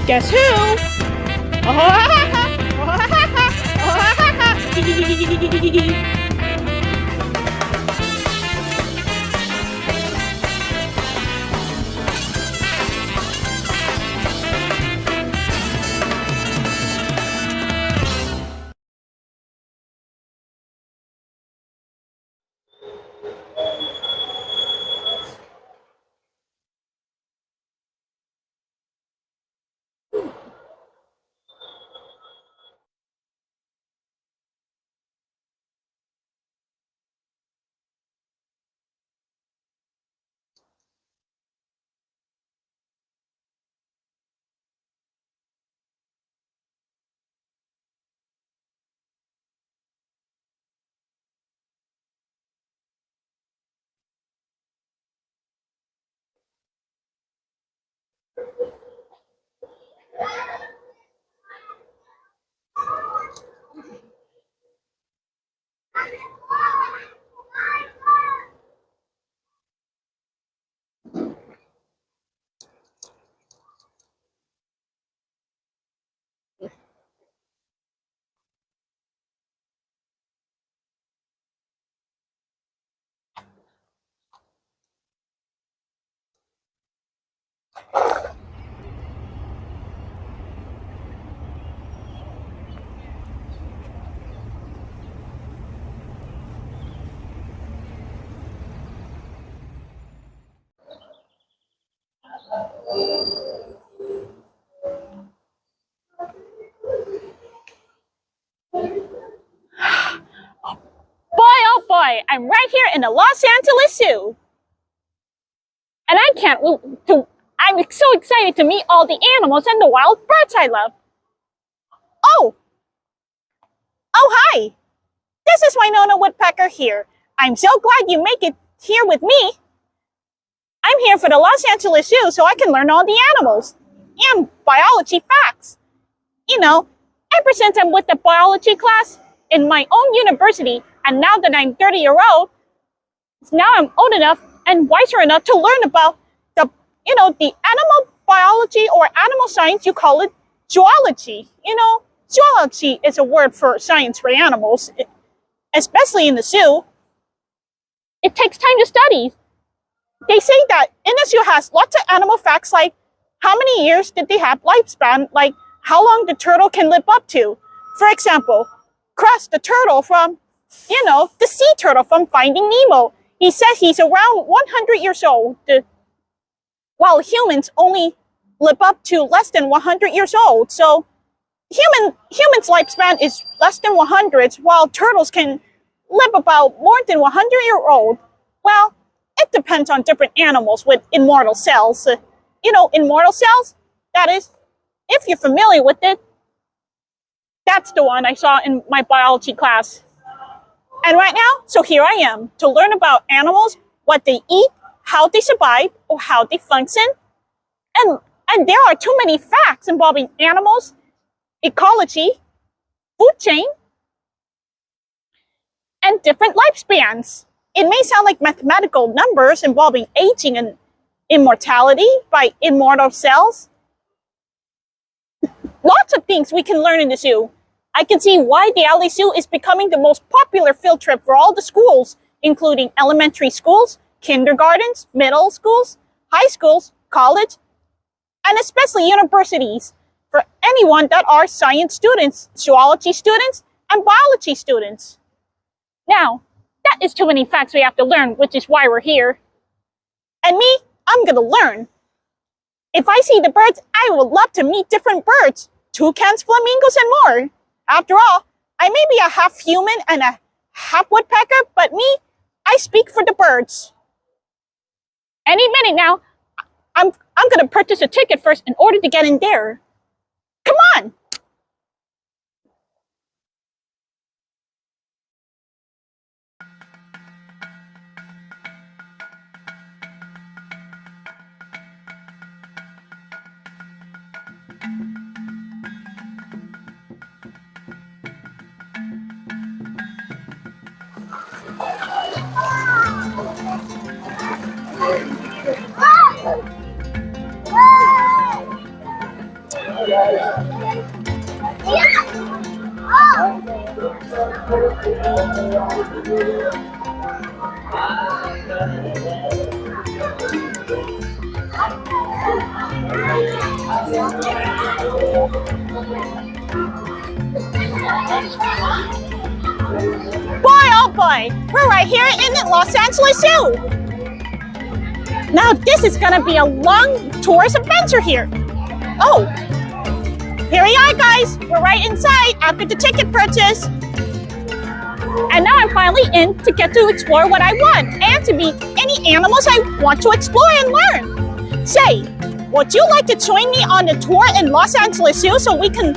Guess who? Oh boy, I'm right here in the Los Angeles Zoo. And I'm so excited to meet all the animals and the wild birds I love. Oh, hi. This is Wynonna Woodpecker here. I'm so glad you make it here with me. I'm here for the Los Angeles Zoo so I can learn all the animals and biology facts. You know, ever since I'm with the biology class in my own university, and now that I'm 30-year-old, now I'm old enough and wiser enough to learn about the animal biology or animal science. You call it zoology. Zoology is a word for science for animals, especially in the zoo. It takes time to study. They say that in the zoo has lots of animal facts, like how many years did they have lifespan, like how long the turtle can live up to. For example, Crust the turtle from, the sea turtle from Finding Nemo. He says he's around 100 years old, while humans only live up to less than 100 years old. So humans' lifespan is less than 100, while turtles can live about more than 100-year-old. Well, it depends on different animals with immortal cells. Immortal cells, that is, if you're familiar with it, that's the one I saw in my biology class. And right now, so here I am to learn about animals, what they eat, how they survive, or how they function. And there are too many facts involving animals, ecology, food chain, and different lifespans. It may sound like mathematical numbers involving aging and immortality by immortal cells. Lots of things we can learn in the zoo. I can see why the LA Zoo is becoming the most popular field trip for all the schools, including elementary schools, kindergartens, middle schools, high schools, college, and especially universities, for anyone that are science students, zoology students, and biology students. Now, that is too many facts we have to learn, which is why we're here. And me, I'm gonna learn. If I see the birds, I would love to meet different birds, toucans, flamingos, and more. After all, I may be a half human and a half woodpecker, but me, I speak for the birds. Any minute now, I'm gonna purchase a ticket first in order to get in there. Come on! Boy, oh boy, we're right here in the Los Angeles Zoo. Now this is gonna be a long tourist adventure here. Oh, here we are, guys. We're right inside after the ticket purchase. And now I'm finally in to get to explore what I want and to meet any animals I want to explore and learn. Say, would you like to join me on the tour in Los Angeles Zoo so we can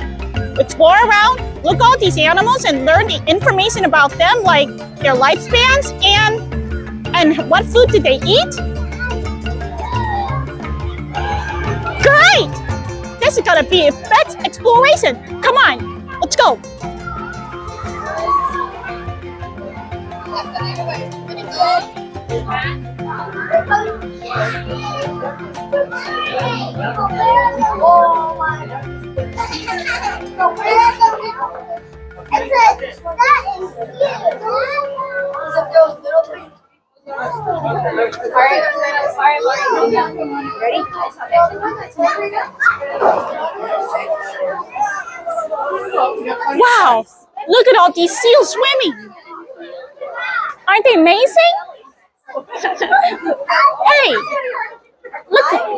explore around, look at all these animals and learn the information about them, like their lifespans and what food did they eat? Great! This is gonna be a best exploration. Come on, let's go. Wow, look at all these seals swimming. Aren't they amazing? Hey,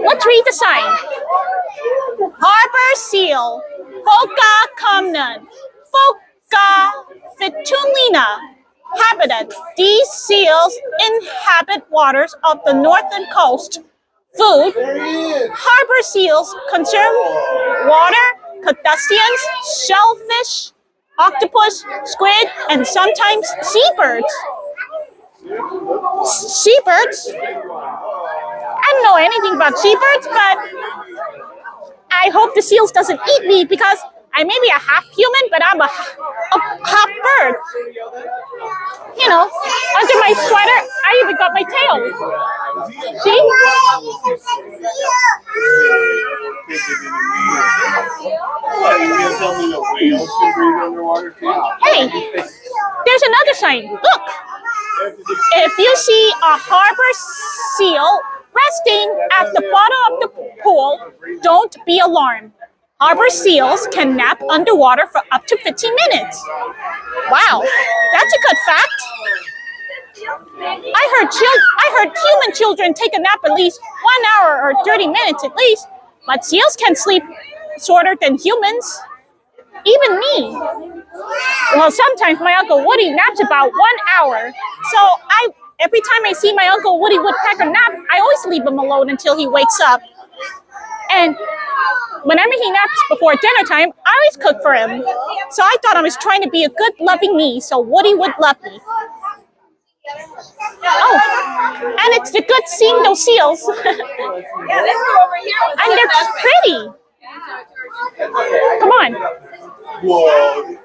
let's read the sign. Harbor seal, Phoca commun, Phoca fitulina, habitat. These seals inhabit waters of the northern coast. Food, harbor seals consume water, crustaceans, shellfish, octopus, squid, and sometimes seabirds. Seabirds? I don't know anything about seabirds, but I hope the seals doesn't eat me because I may be a half human, but I'm a half bird. You know, under my sweater, I even got my tail. See? Hey, there's another sign. Look. If you see a harbor seal resting at the bottom of the pool, don't be alarmed. Harbor seals can nap underwater for up to 15 minutes. Wow, that's a good fact. I heard human children take a nap at least 1 hour or 30 minutes at least, but seals can sleep shorter than humans. Even me. Well, sometimes my Uncle Woody naps about 1 hour. So every time I see my Uncle Woody Woodpecker nap, I always leave him alone until he wakes up. And whenever he naps before dinner time, I always cook for him. So I thought I was trying to be a good, loving me, so Woody would love me. Oh, and it's the good seeing those seals. And they're pretty. Come on. Whoa.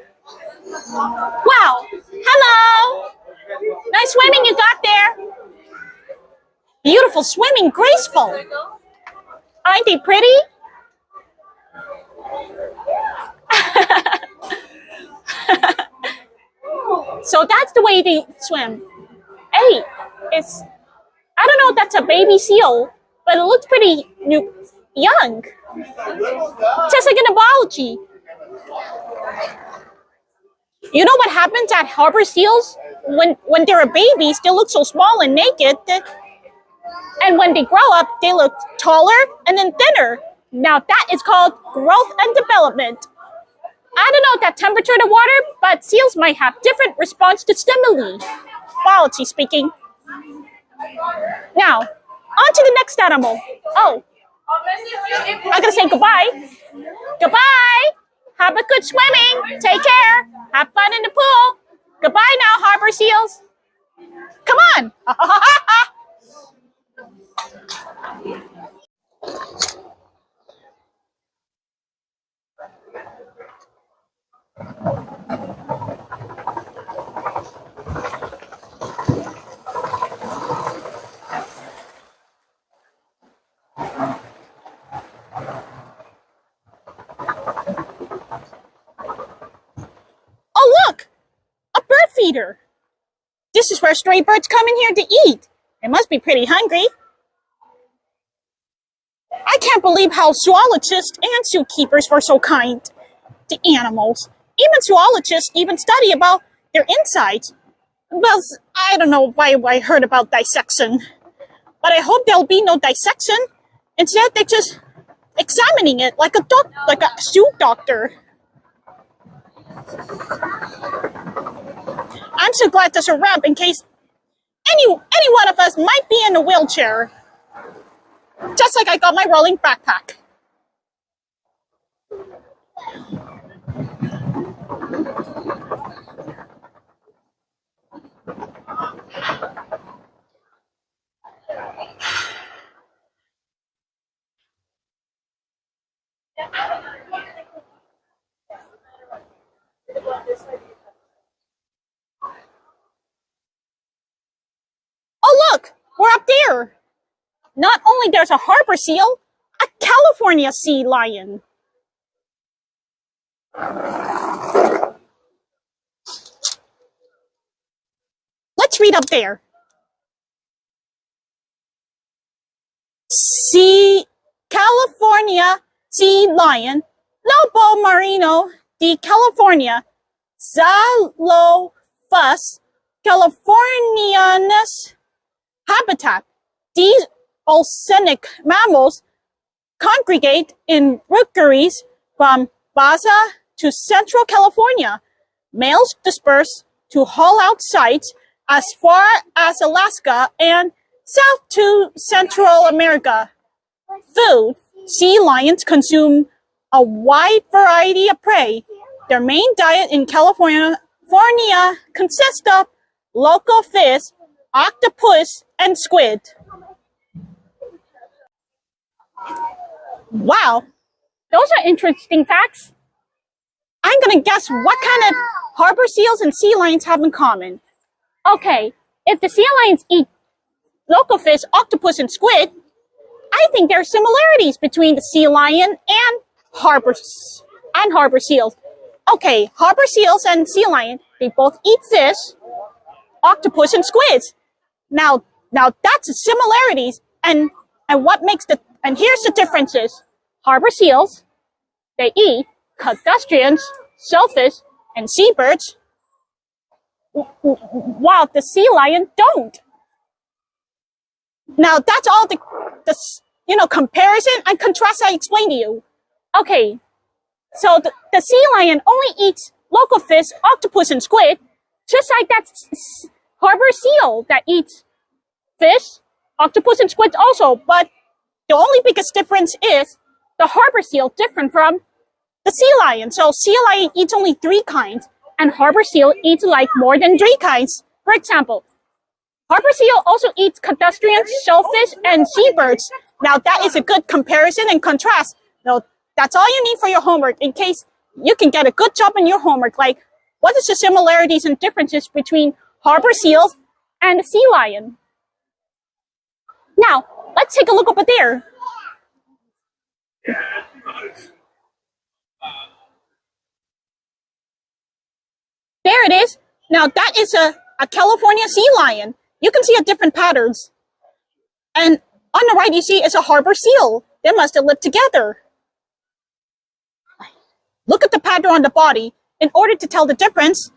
Wow. Hello. Nice swimming you got there. Beautiful swimming, graceful. Aren't they pretty? So that's the way they swim. Hey, I don't know if that's a baby seal, but it looks pretty young. Just like in a biology. You know what happens at harbor seals? When they're babies, they look so small and naked. And when they grow up, they look taller and then thinner. Now that is called growth and development. I don't know that temperature of the water, but seals might have different response to stimuli. Biology speaking. Now, on to the next animal. Oh, I'm gonna say goodbye. Goodbye. Have a good swimming. Take care. Have fun in the pool. Goodbye now, harbor seals. Come on. feeder. This is where stray birds come in here to eat. They must be pretty hungry. I can't believe how zoologists and zookeepers were so kind to animals. Even zoologists even study about their insides. Well, I don't know why I heard about dissection, but I hope there'll be no dissection. Instead, they're just examining it like a zoo doctor. I'm so glad there's a ramp in case any one of us might be in a wheelchair. Just like I got my rolling backpack. Oh look, we're up there. Not only there's a harbor seal, a California sea lion. Let's read up there. California sea lion, Lobo marino de California, Xalophus californianus habitat. These oceanic mammals congregate in rookeries from Baja to Central California. Males disperse to haul-out sites as far as Alaska and south to Central America. Food. Sea lions consume a wide variety of prey. Their main diet in California consists of local fish, octopus, and squid. Wow, those are interesting facts. I'm gonna guess what kind of harbor seals and sea lions have in common. Okay, if the sea lions eat local fish, octopus, and squid, I think there are similarities between the sea lion and harbor seals. Okay, harbor seals and sea lion, they both eat fish, octopus, and squids. Now that's the similarities, and what makes and here's the differences. Harbor seals, they eat crustaceans, shellfish, and seabirds, while the sea lion don't. Now that's all the comparison and contrast I explained to you. Okay, so the sea lion only eats local fish, octopus, and squid, just like that harbor seal that eats fish, octopus, and squid also. But the only biggest difference is the harbor seal different from the sea lion. So sea lion eats only 3 kinds, and harbor seal eats like more than 3 kinds. For example, harbor seal also eats crustaceans, shellfish, and seabirds. Now that is a good comparison and contrast. Now that's all you need for your homework in case you can get a good job in your homework. Like, what is the similarities and differences between harbor seals and the sea lion? Now, let's take a look over there. There it is. Now that is a California sea lion. You can see a different patterns. And on the right you see is a harbor seal. They must have lived together. Look at the pattern on the body. In order to tell the difference,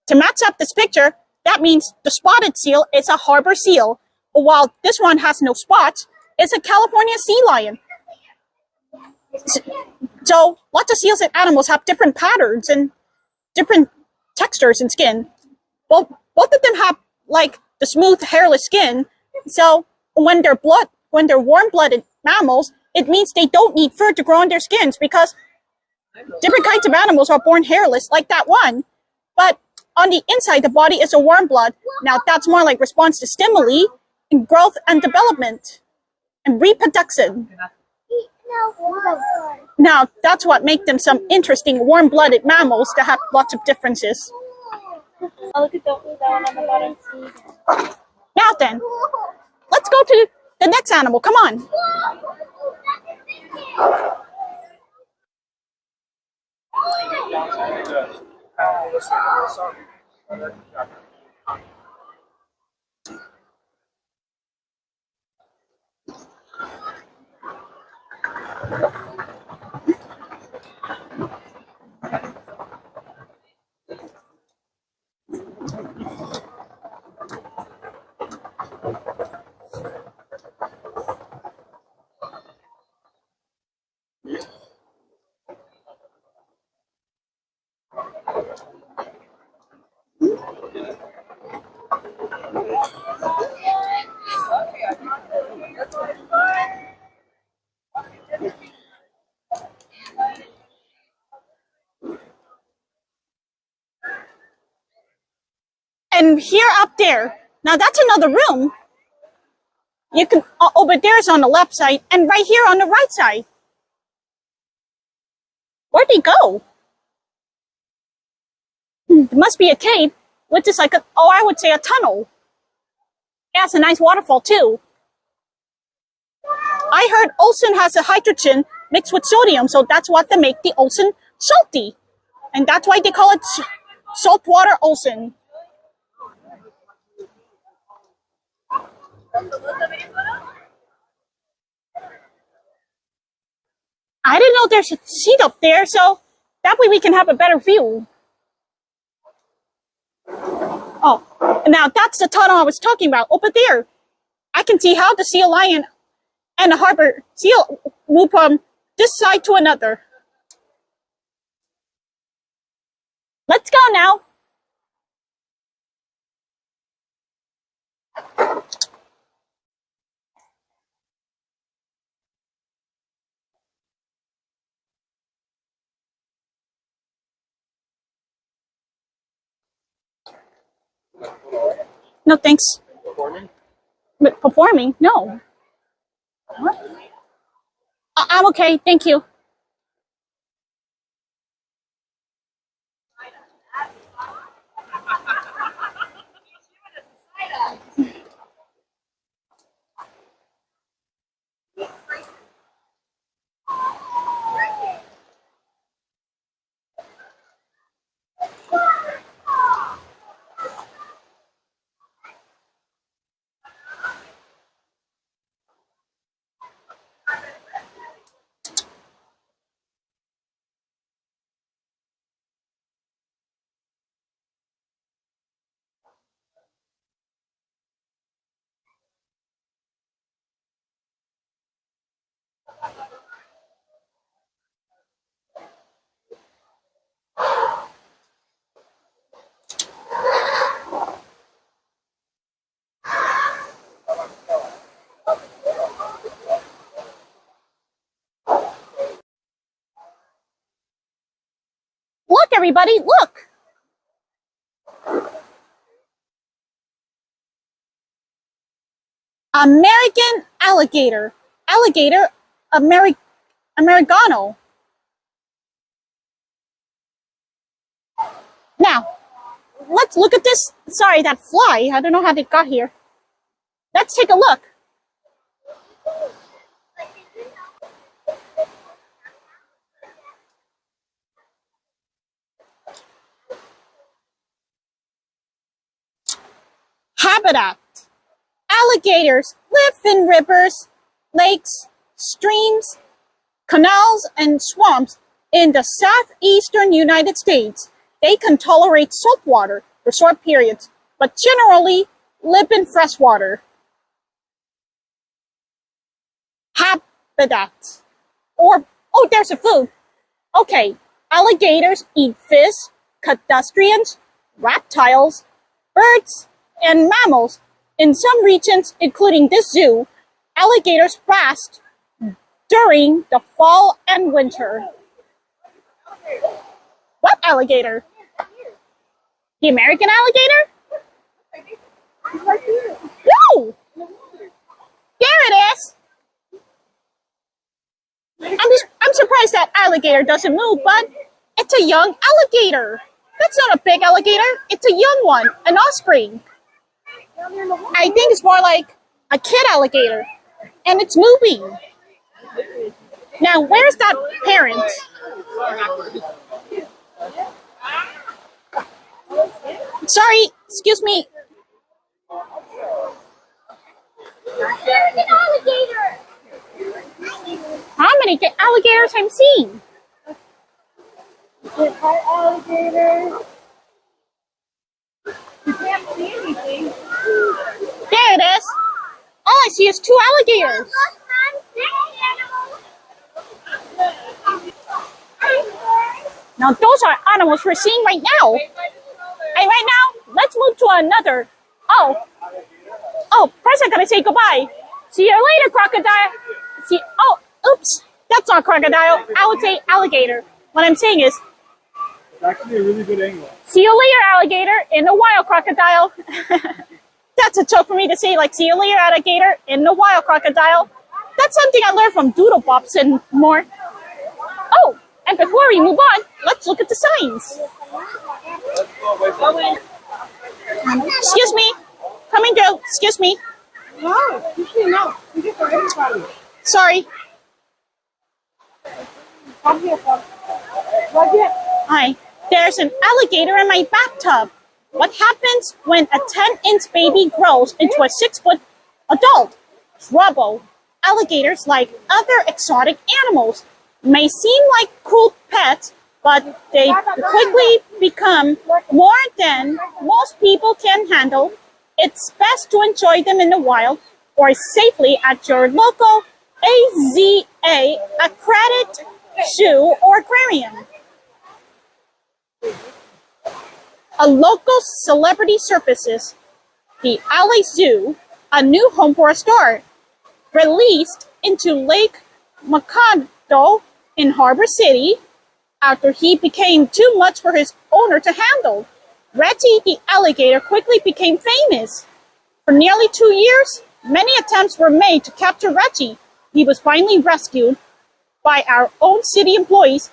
to match up this picture, that means the spotted seal is a harbor seal, while this one has no spots. It's a California sea lion. So lots of seals and animals have different patterns and different textures in skin. Both of them have like the smooth hairless skin. So when they're warm-blooded mammals, it means they don't need fur to grow on their skins because different kinds of animals are born hairless, like that one. But on the inside, the body is a warm blood. Now that's more like response to stimuli in growth and development and reproduction. Now that's what makes them some interesting warm-blooded mammals that have lots of differences. Oh, look at that one on the bottom. Now then, let's go to the next animal. Come on. And here up there, now that's another room. You can, over there is on the left side, and right here on the right side. Where'd he go? There must be a cave, which is like I would say a tunnel. Yeah, it's a nice waterfall too. I heard Olsen has a hydrogen mixed with sodium, so that's what they make the Olsen salty. And that's why they call it saltwater Olsen. I didn't know there's a seat up there, so that way we can have a better view. Oh, now that's the tunnel I was talking about. Over there, I can see how the seal lion and the harbor seal move from this side to another. Let's go now. No, thanks. Performing? But performing? No. What? I'm okay, thank you. Look, everybody, look! American alligator. Alligator Americano. Now, let's look at this. Sorry, that fly. I don't know how they got here. Let's take a look. Habitat. Alligators live in rivers, lakes, streams, canals, and swamps in the southeastern United States. They can tolerate salt water for short periods, but generally live in freshwater. Habitat. Oh, there's a food. Okay, alligators eat fish, crustaceans, reptiles, birds, and mammals. In some regions, including this zoo, alligators fast during the fall and winter. What alligator? The American alligator? No! There it is! I'm surprised that alligator doesn't move, but it's a young alligator. That's not a big alligator, it's a young one, an offspring. I think it's more like a kid alligator, and it's moving. Now, where's that parent? Sorry, excuse me. There's an alligator. How many alligators I'm seeing? There's an alligator. You can't see anything. There it is. All I see is 2 alligators. Now those are animals we're seeing right now. And right now, let's move to another. First I gotta say goodbye. See you later, crocodile. Oops, that's not crocodile. I would say alligator. What I'm saying is, It's actually a really good angle. see you later, alligator, in the wild, crocodile. That's a joke for me to say, like, see you later, alligator, in the wild, crocodile. That's something I learned from Doodle Bops and more. Oh, and before we move on, let's look at the signs. Excuse me. Coming through. Excuse me. No, no. You get for everybody. Sorry. Come here, right here. Hi. There's an alligator in my bathtub. What happens when a 10-inch baby grows into a 6-foot adult? Trouble. Alligators, like other exotic animals, may seem like cruel pets, but they quickly become more than most people can handle. It's best to enjoy them in the wild or safely at your local AZA accredited zoo or aquarium. A local celebrity surfaces the LA Zoo, a new home for a star, released into Lake Macado in Harbor City after he became too much for his owner to handle. Reggie the alligator quickly became famous. For nearly 2 years, many attempts were made to capture Reggie. He was finally rescued by our own city employees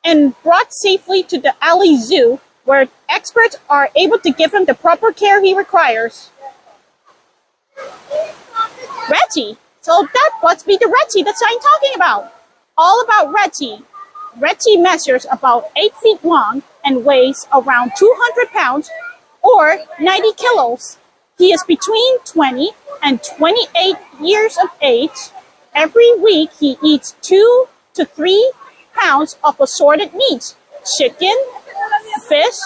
and brought safely to the LA Zoo, where experts are able to give him the proper care he requires. Reggie. So that must be the Reggie that I'm talking about. All about Reggie. Reggie measures about 8 feet long and weighs around 200 pounds or 90 kilos. He is between 20 and 28 years of age. Every week he eats 2 to 3 pounds of assorted meats, chicken, fish,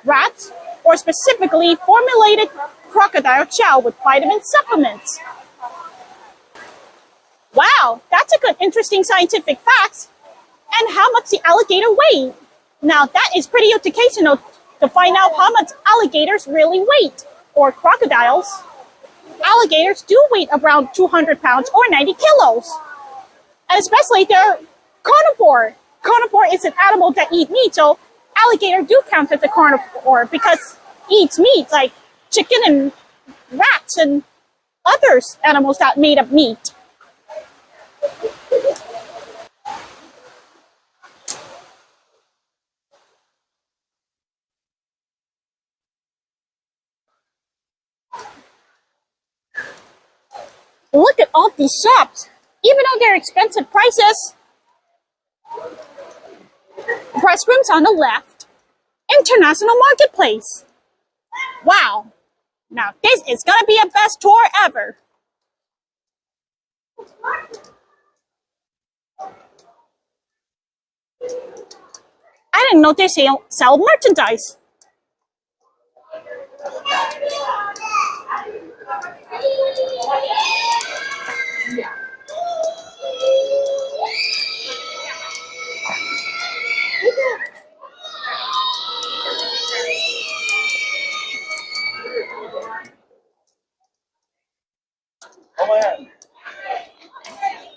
rats, or specifically formulated crocodile chow with vitamin supplements. Wow, that's a good, interesting scientific fact. And how much the alligator weighed? Now that is pretty educational to find out how much alligators really weight, or crocodiles. Alligators do weigh around 200 pounds or 90 kilos. And especially they're carnivore. Carnivore is an animal that eats meat, so alligator do count as a carnivore because it eats meat like chicken and rats and other animals that made of meat. Look at all these shops. Even though they're expensive prices. Restrooms on the left. International Marketplace. Wow. Now this is gonna be a best tour ever. I didn't know they sell merchandise.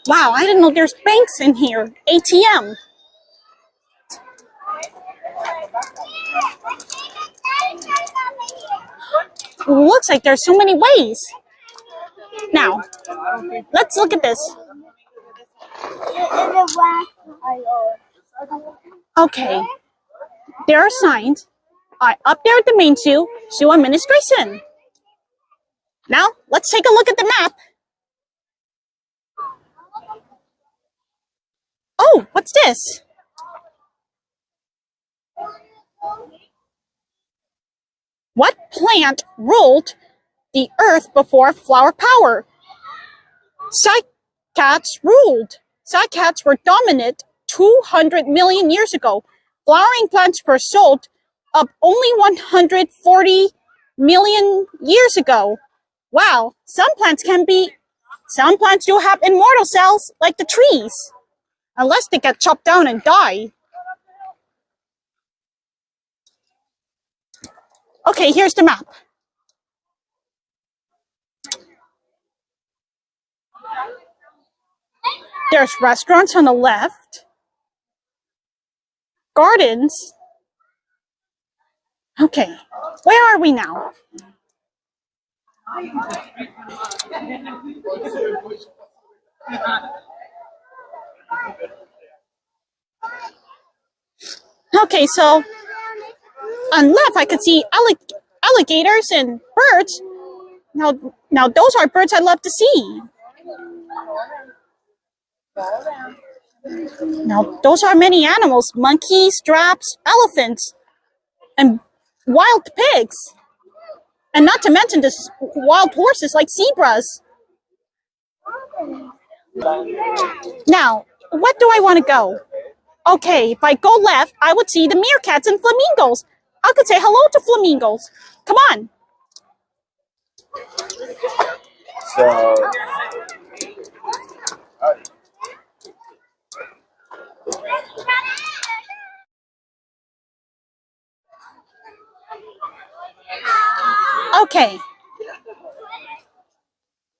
Wow, I didn't know there's banks in here. ATM. Looks like there's so many ways. Now, let's look at this. Okay, there are signs up there at the main zoo administration. Now, let's take a look at the map. Oh, what's this? What plant ruled the earth before flower power? Cycads ruled. Cycads were dominant 200 million years ago. Flowering plants were sold up only 140 million years ago. Wow, some plants do have immortal cells like the trees, unless they get chopped down and die. Okay, here's the map. There's restaurants on the left, gardens. Okay, where are we now? Okay, so on left I could see alligators and birds. Now those are birds I love to see. Now those are many animals: monkeys, giraffes, elephants, and wild pigs. And not to mention this wild horses like zebras. Now, what do I want to go? Okay, if I go left, I would see the meerkats and flamingos. I could say hello to flamingos. Come on. So, Okay.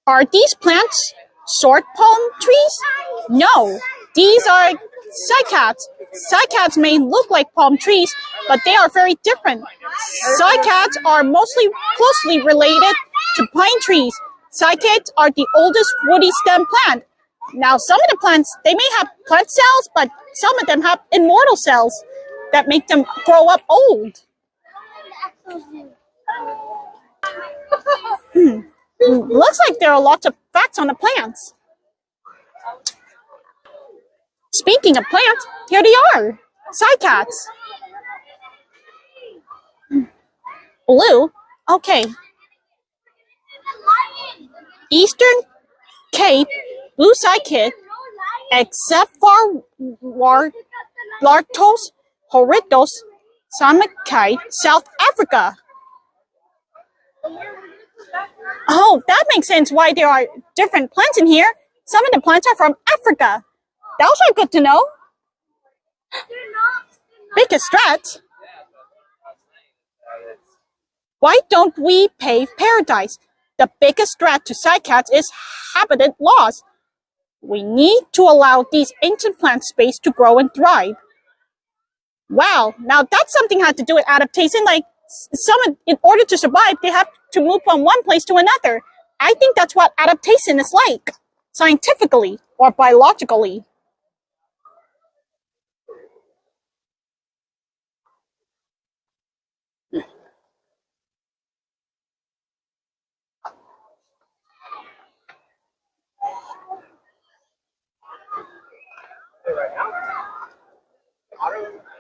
Are these plants sword palm trees? No, these are cycads. Cycads may look like palm trees, but they are very different. Cycads are mostly closely related to pine trees. Cycads are the oldest woody stem plant. Now, some of the plants, they may have plant cells, but some of them have immortal cells that make them grow up old. Looks like there are lots of facts on the plants. Speaking of plants, here they are, cycads. Blue, okay. Eastern Cape blue cycad, except for Lartos, Horitos, Samicide, South Africa. Oh, that makes sense why there are different plants in here. Some of the plants are from Africa. Those are good to know. Biggest threat. Why don't we pave paradise? The biggest threat to cycads is habitat loss. We need to allow these ancient plants space to grow and thrive. Wow, now that's something had to do with adaptation. Like in order to survive, they have to move from one place to another. I think that's what adaptation is like, scientifically or biologically.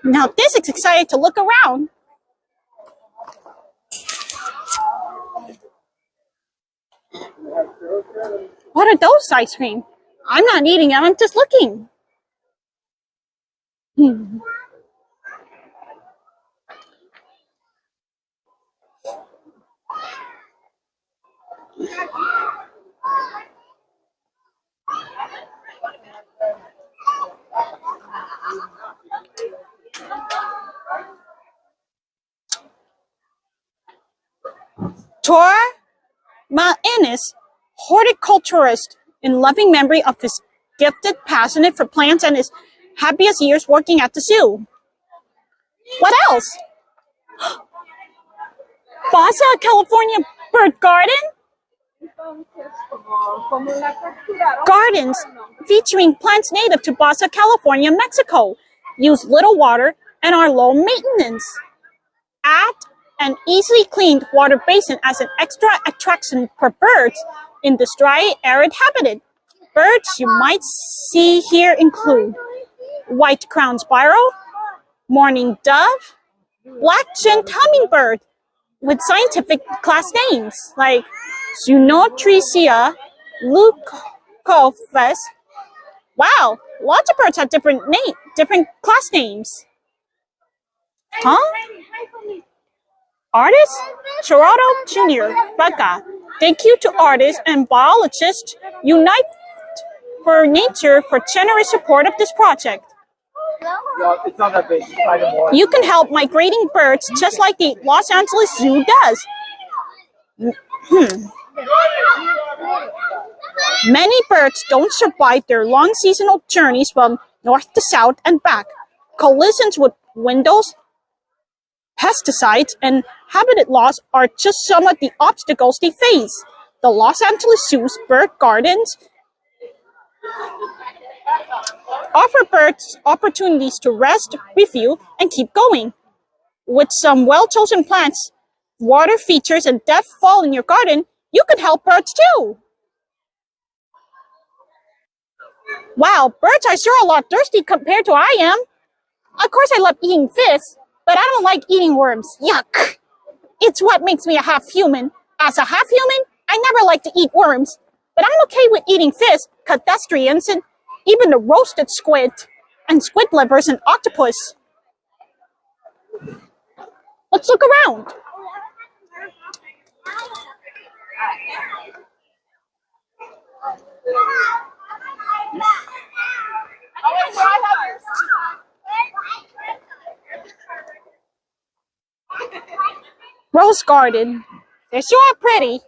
Now this is exciting to look around. What are those ice cream? I'm not eating them, I'm just looking. Tor Ma'innis, horticulturist, in loving memory of his gifted, passionate for plants and his happiest years working at the zoo. What else? Baja California Bird Garden? Gardens featuring plants native to Baja California, Mexico. Use little water and are low maintenance. Add an easily cleaned water basin as an extra attraction for birds in this dry, arid habitat. Birds you might see here include white-crowned sparrow, mourning dove, black-chinned hummingbird, with scientific class names like Zoonotricia leucophus. Wow, lots of birds have different class names. Huh? Artist Gerardo Jr. Becca. Thank you to artists and biologists Unite for Nature for generous support of this project. No, it's not that big. You can help migrating birds just like the Los Angeles Zoo does. Many birds don't survive their long seasonal journeys from north to south and back. Collisions with windows, pesticides, and habitat loss are just some of the obstacles they face. The Los Angeles Zoo's bird gardens offer birds opportunities to rest, refuel, and keep going. With some well-chosen plants, water features, and dead fall in your garden, you can help birds too. Wow, birds are sure a lot thirsty compared to I am. Of course I love eating fish, but I don't like eating worms. Yuck! It's what makes me a half-human. As a half-human, I never like to eat worms, but I'm okay with eating fish, crustaceans, and even the roasted squid, and squid livers and octopus. Let's look around. Rose garden. They sure are pretty.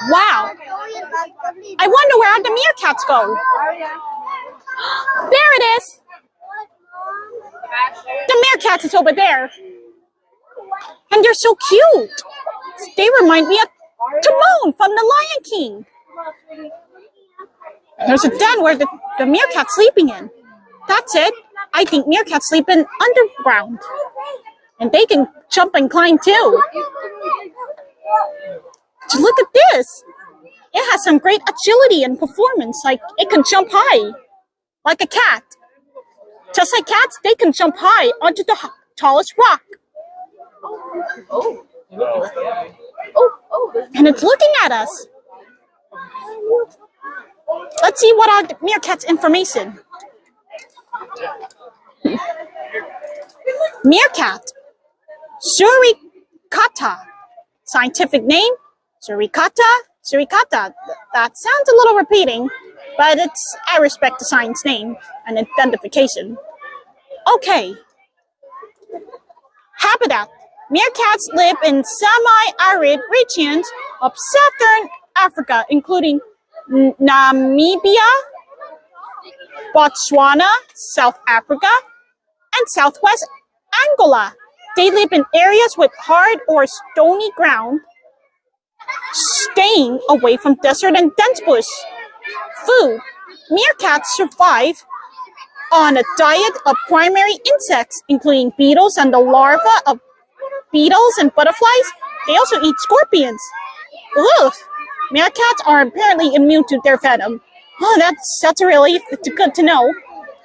Wow. I wonder where the meerkats go. There it is. The meerkats is over there. And they're so cute. They remind me of Timon from The Lion King. There's a den where the meerkat's sleeping in. That's it. I think meerkats sleep in underground. And they can jump and climb too. Look at this. It has some great agility and performance. Like it can jump high. Like a cat. Just like cats, they can jump high onto the tallest rock. And it's looking at us. Let's see what are the meerkat's information. Meerkat. Suricata. Scientific name, Suricata. Suricata. That sounds a little repeating, but I respect the science name and identification. Okay. Habitat. Meerkats live in semi-arid regions of southern Africa, including Namibia, Botswana, South Africa, and southwest Angola. They live in areas with hard or stony ground, staying away from desert and dense bush. Food. Meerkats survive on a diet of primary insects, including beetles and the larvae of beetles and butterflies. They also eat scorpions. Ugh. Meerkats are apparently immune to their venom. Oh, that's a relief. It's good to know.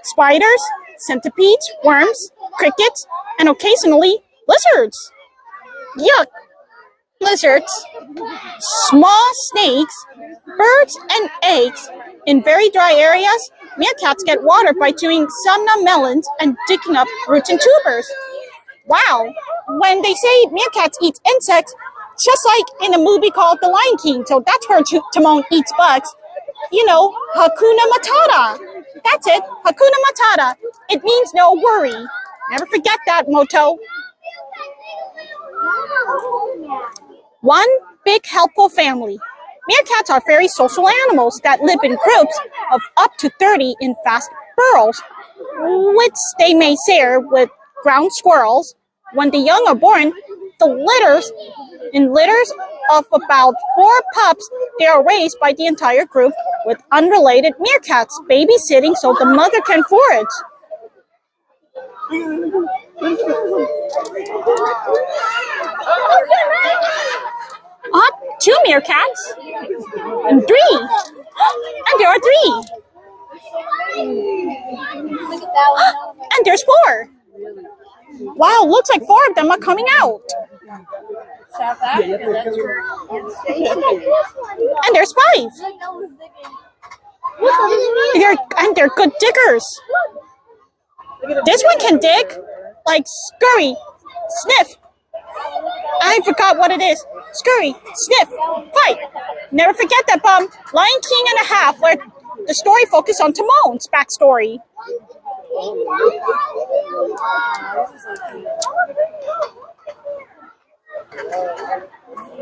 Spiders, centipedes, worms, crickets, and occasionally lizards. Yuck. Lizards, small snakes, birds, and eggs. In very dry areas, meerkats get water by chewing somna melons and digging up roots and tubers. Wow. When they say meerkats eat insects, just like in a movie called The Lion King, so that's where Timon eats bugs. You know, Hakuna Matata. That's it, Hakuna Matata. It means no worry. Never forget that motto. One big helpful family. Meerkats are very social animals that live in groups of up to 30 in fast burrows, which they may share with ground squirrels. When the young are born, in litters of about 4 pups, they are raised by the entire group with unrelated meerkats babysitting so the mother can forage. Two meerkats. And three. And there are three. And there's four. Wow, looks like four of them are coming out. South Africa, that's where And there's five. They're good diggers. This one can dig like scurry, sniff. I forgot what it is. Scurry, sniff, fight. Never forget that Lion King and a half, where the story focused on Timon's backstory.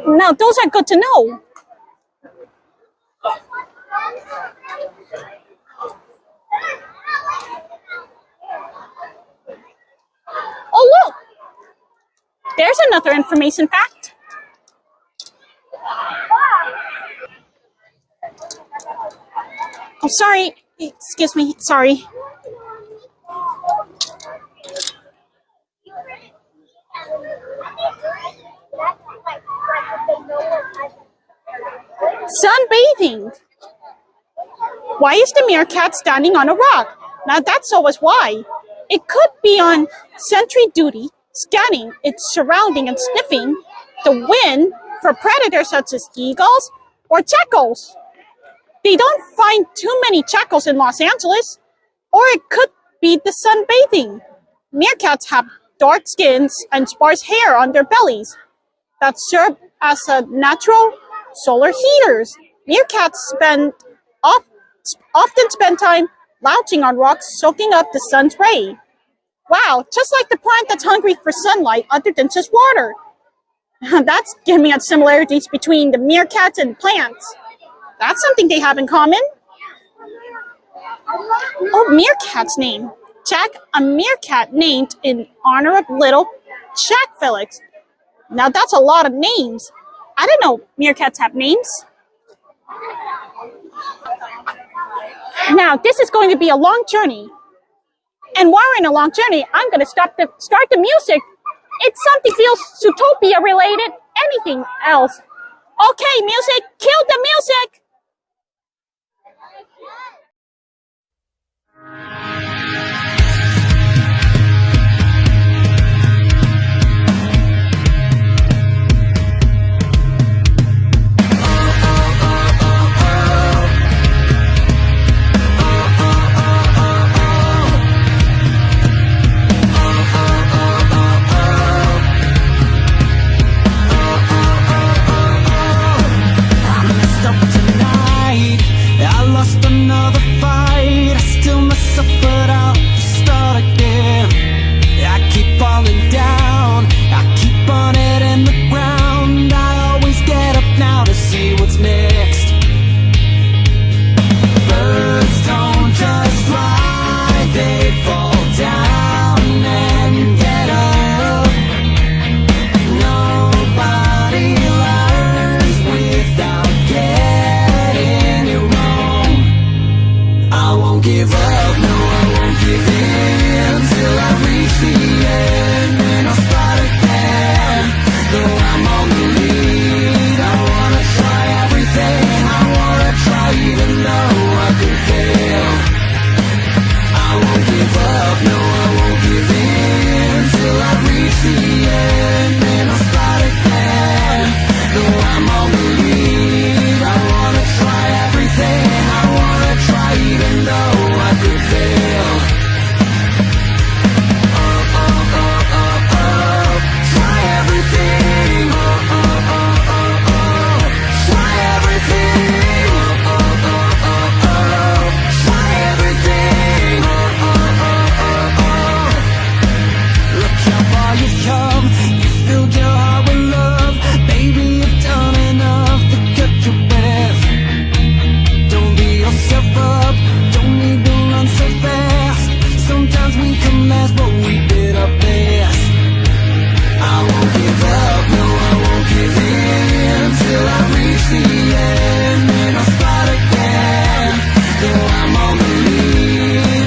Now, those are good to know. Oh, look! There's another information fact. Oh, sorry. Excuse me. Sorry. Sunbathing. Why is the meerkat standing on a rock? Now that's always why. It could be on sentry duty, scanning its surrounding and sniffing the wind for predators such as eagles or jackals. They don't find too many jackals in Los Angeles. Or it could be the sunbathing. Meerkats have dark skins and sparse hair on their bellies that serve as a natural solar heaters. Meerkats often spend time lounging on rocks, soaking up the sun's ray. Wow, just like the plant that's hungry for sunlight other than just water. That's giving us similarities between the meerkats and plants. That's something they have in common. Oh, meerkat's name. Jack, a meerkat named in honor of little Jack Felix. Now that's a lot of names. I didn't know meerkats have names. Now, this is going to be a long journey. And while we're in a long journey, I'm going to start the music. It's something feels Zootopia related, anything else. Okay, music, kill the music.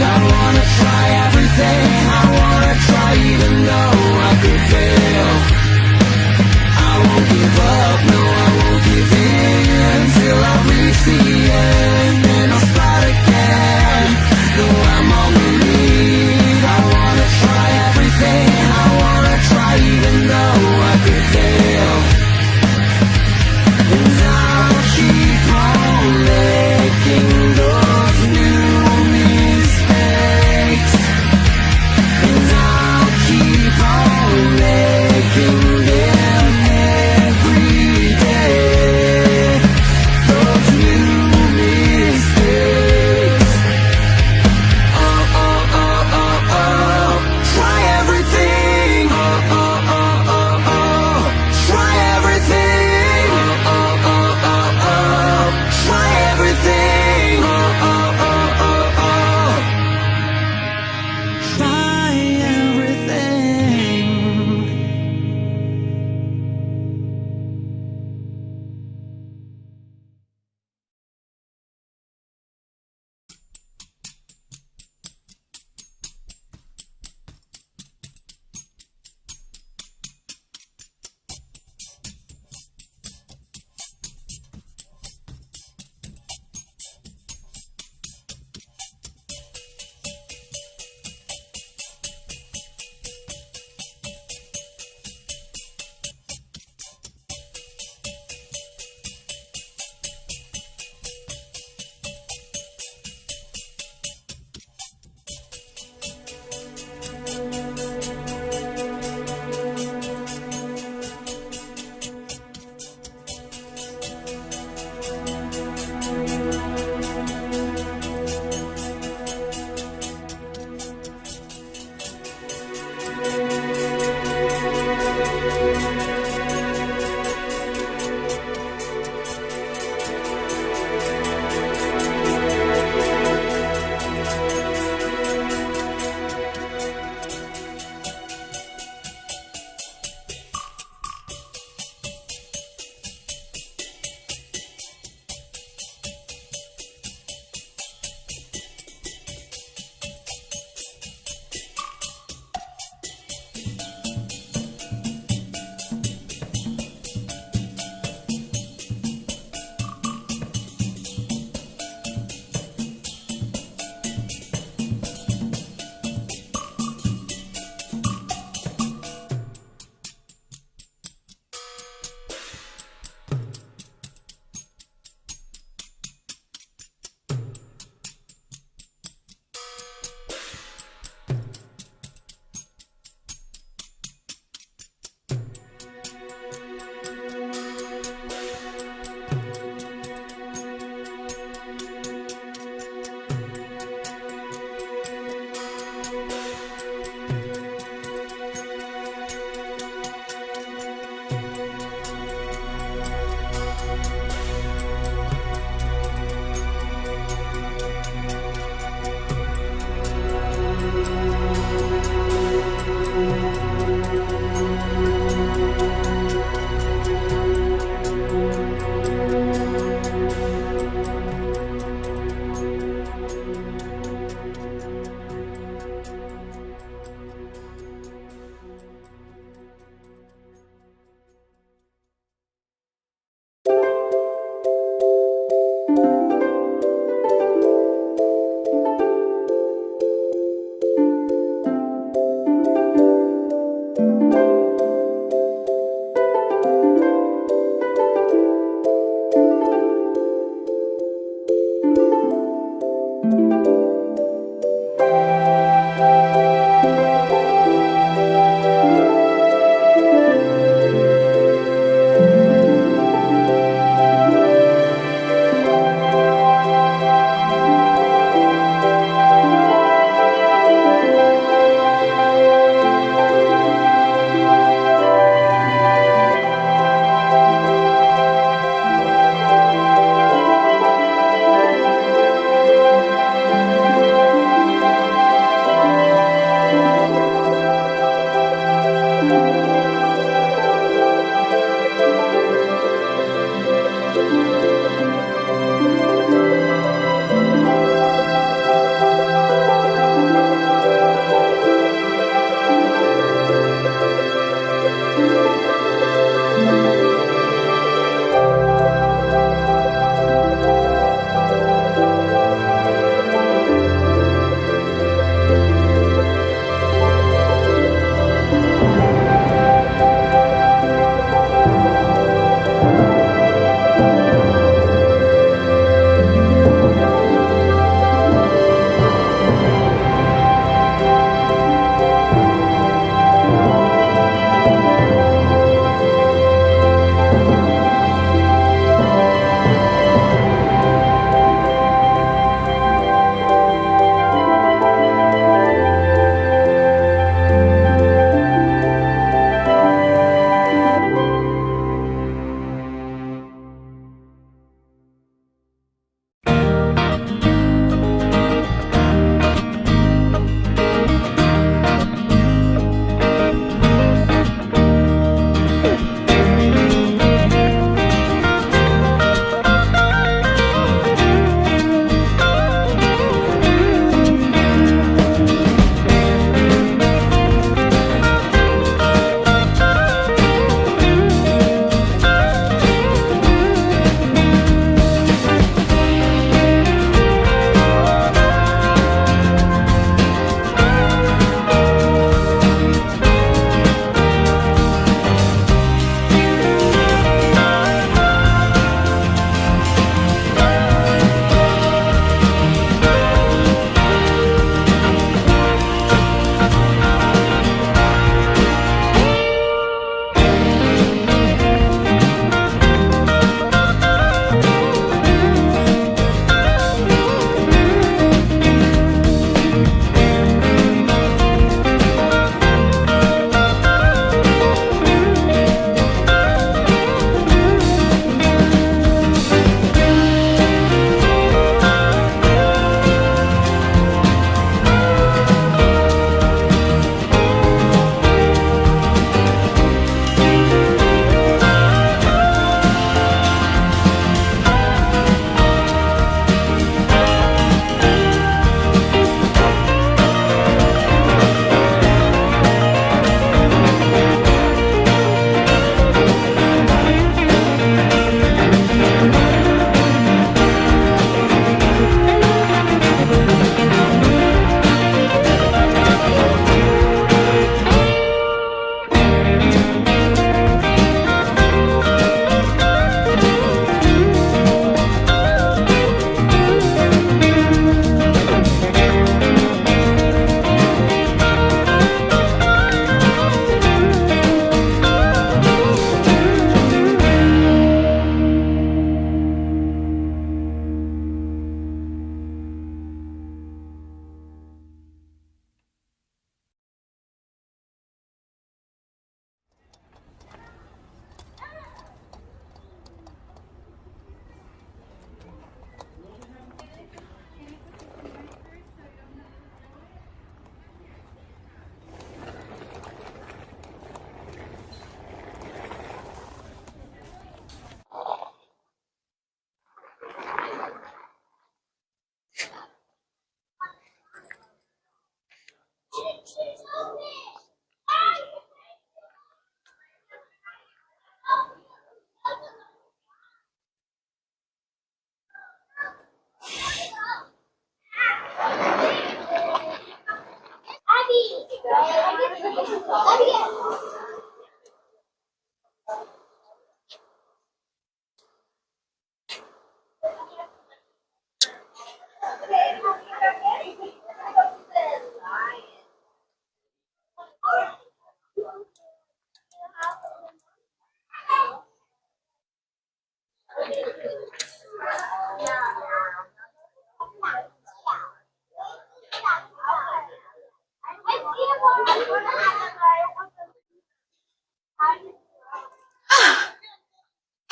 I wanna try everything. I wanna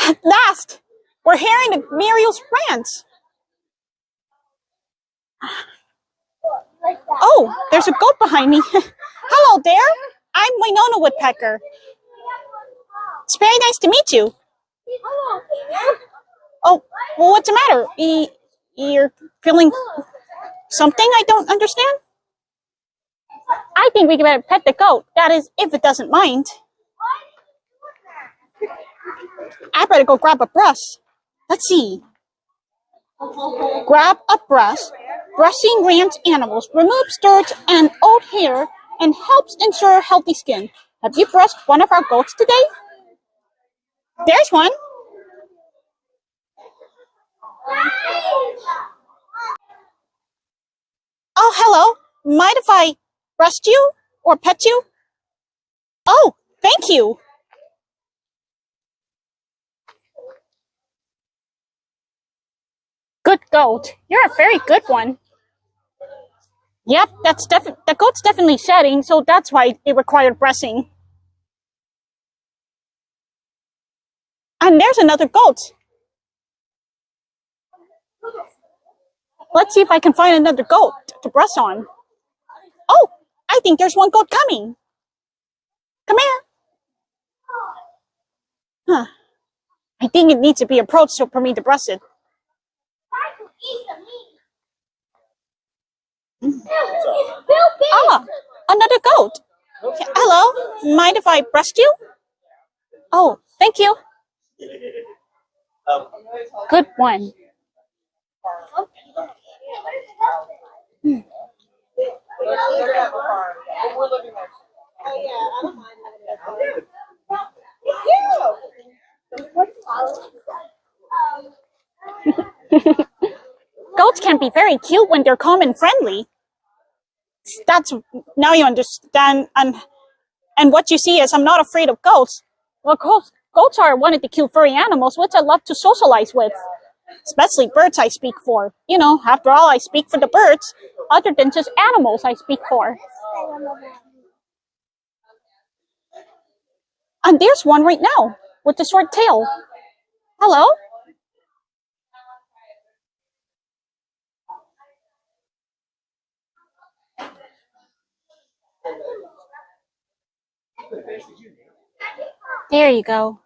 At last, we're hearing the Muriel's rant. Oh, there's a goat behind me. Hello there. I'm Wynonna Woodpecker. It's very nice to meet you. Oh, well, what's the matter? You're feeling something I don't understand? I think we can better pet the goat. That is, if it doesn't mind. I better go grab a brush. Let's see. Grab a brush. Brushing rams animals removes dirt and old hair and helps ensure healthy skin. Have you brushed one of our goats today? There's one. Oh, hello. Mind if I brush you or pet you? Oh, thank you. Good goat. You're a very good one. Yep, the goat's definitely shedding, so that's why it required brushing. And there's another goat. Let's see if I can find another goat to brush on. Oh, I think there's one goat coming. Come here. Huh. I think it needs to be approached for me to brush it. Ah, another goat. Hello, mind if I brush you? Oh, thank you. Good one. Goats can be very cute when they're calm and friendly. That's now you understand, and what you see is I'm not afraid of goats. Well, goats are one of the cute furry animals which I love to socialize with, especially birds I speak for. You know, after all, I speak for the birds, other than just animals I speak for. And there's one right now with the short tail. Hello. There you go.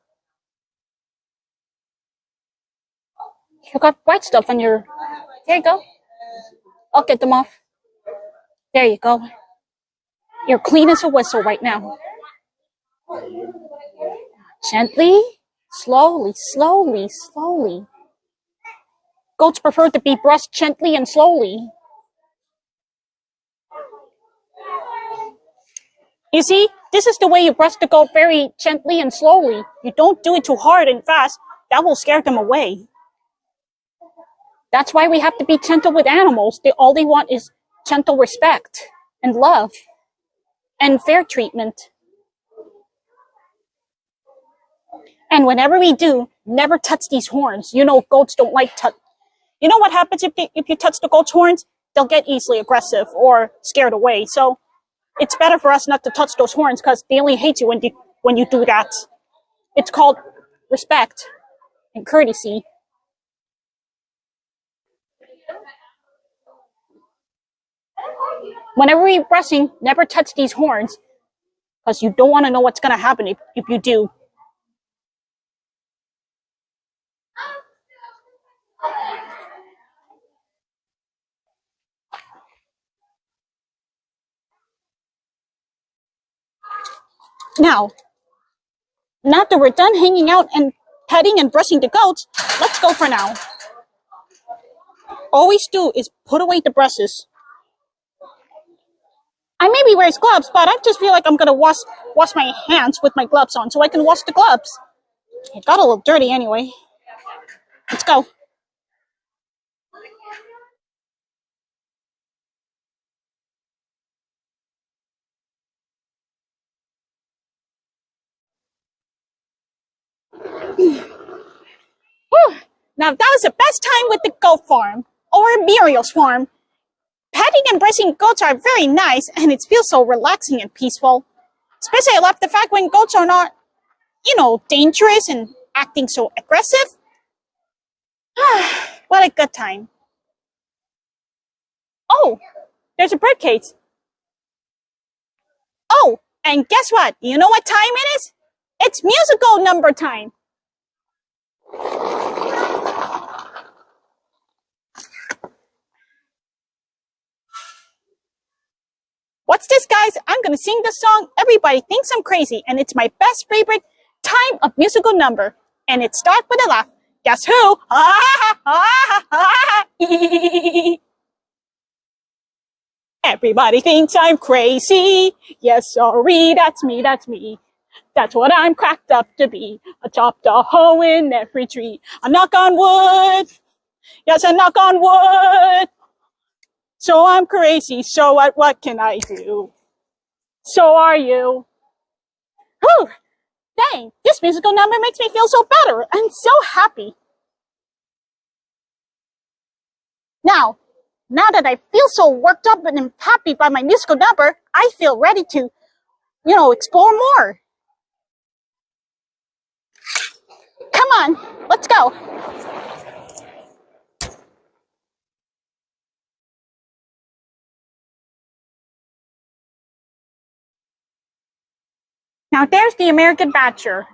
You got white stuff on your... There you go. I'll get them off. There you go. You're clean as a whistle right now. Gently, slowly, slowly, slowly. Goats prefer to be brushed gently and slowly. You see, this is the way you brush the goat, very gently and slowly. You don't do it too hard and fast. That will scare them away. That's why we have to be gentle with animals. All they want is gentle respect and love and fair treatment. And whenever we do, never touch these horns. You know, goats don't like touch. You know what happens if you touch the goat's horns? They'll get easily aggressive or scared away. So it's better for us not to touch those horns because they only hate you when you do that. It's called respect and courtesy. Whenever you're brushing, never touch these horns because you don't want to know what's going to happen if you do. Now that we're done hanging out and petting and brushing the goats, let's go for now. All we do is put away the brushes. I maybe wears gloves, but I just feel like I'm gonna wash my hands with my gloves on so I can wash the gloves. It got a little dirty anyway. Let's go. Whew. Now that was the best time with the goat farm, or Muriel's farm. Petting and brushing goats are very nice, and it feels so relaxing and peaceful. Especially I love the fact when goats are not, dangerous and acting so aggressive. What a good time. Oh, there's a bird cage. Oh, and guess what? You know what time it is? It's musical number time. What's this, guys? I'm gonna sing the song everybody thinks I'm crazy, and it's my best favorite time of musical number. And it starts with a laugh. Guess who? Everybody thinks I'm crazy. Yes, sorry, that's me, that's me. That's what I'm cracked up to be. I chopped a hole in every tree. I knock on wood. Yes, I knock on wood. So I'm crazy, so what can I do? So are you. Whew! Dang, this musical number makes me feel so better and so happy. Now that I feel so worked up and happy by my musical number, I feel ready to, explore more. Come on, let's go. Now there's the American Badger.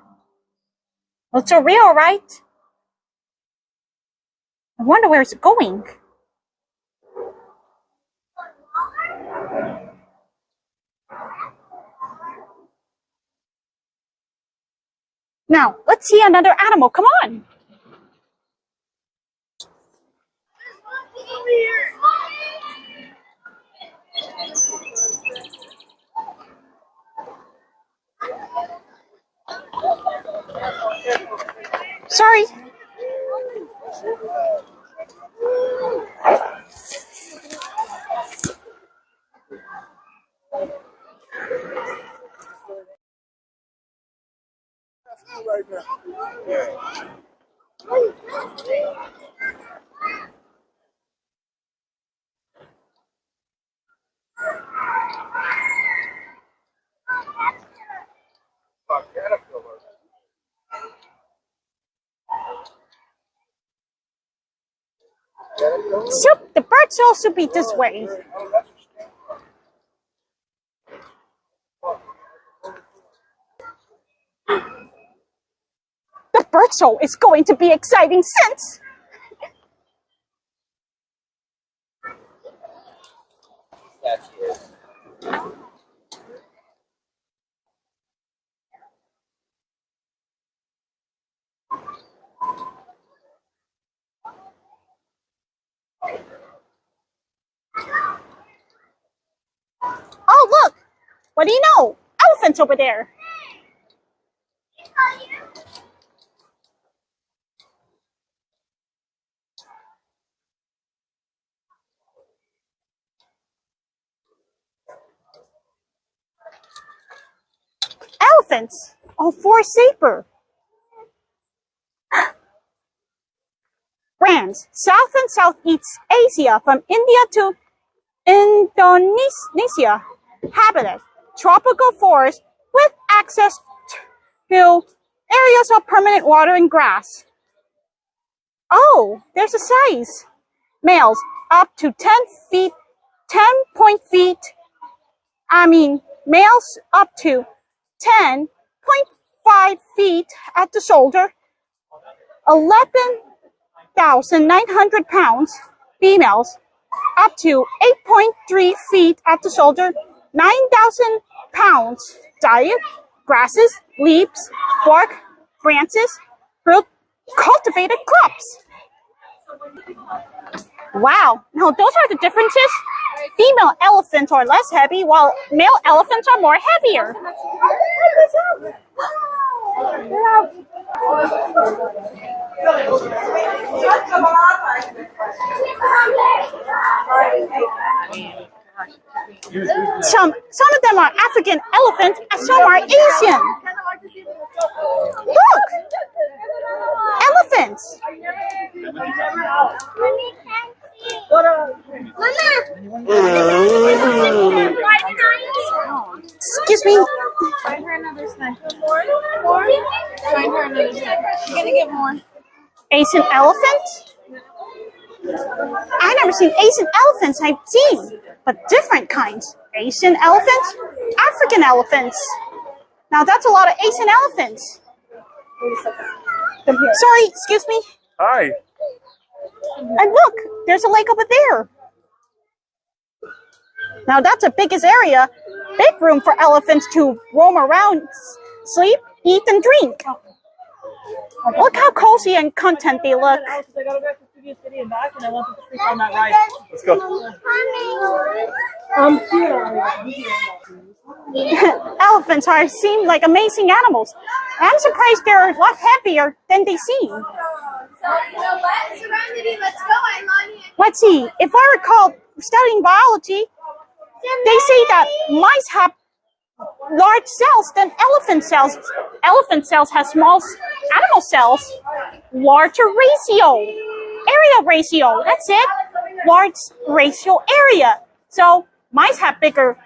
Looks so real, right? I wonder where it's going. Now, let's see another animal. Come on. Sorry. Right now. So the birds also be this way. The bird show is going to be exciting since. Oh, look! What do you know? Elephants over there. Elephants all four saber. Brands South and Southeast Asia from India to Indonesia. Habitat tropical forest with access to areas of permanent water and grass. Oh, there's a size. Males up to 10 feet, 10.feet. Males up to 10.5 feet at the shoulder, 11,900 pounds. Females up to 8.3 feet at the shoulder, 9,000 pounds. Diet grasses, leaves, bark, branches, fruit, cultivated crops. Wow, now those are the differences. Female elephants are less heavy, while male elephants are more heavier. Some of them are African elephants and some are Asian. Look! Elephants! Excuse me. Find her another snack. More? Find her another snack. She's gonna get more. Asian elephant? I've never seen Asian elephants. I've seen, but different kinds. Asian elephants, African elephants. Now that's a lot of Asian elephants. Wait a second. Come here. Sorry, excuse me. Hi. And look, there's a lake over there. Now that's the biggest area. Big room for elephants to roam around, sleep, eat, and drink. Look how cozy and content they look. I gotta go back to Studio City and back, and I want them to sleep on that ride. Let's go. Elephants seem like amazing animals. I'm surprised they're a lot heavier than they seem. Let's see. If I recall studying biology, they say that mice have large cells than elephant cells. Elephant cells have small animal cells. Larger ratio. Area ratio. That's it. Large ratio area. So mice have bigger,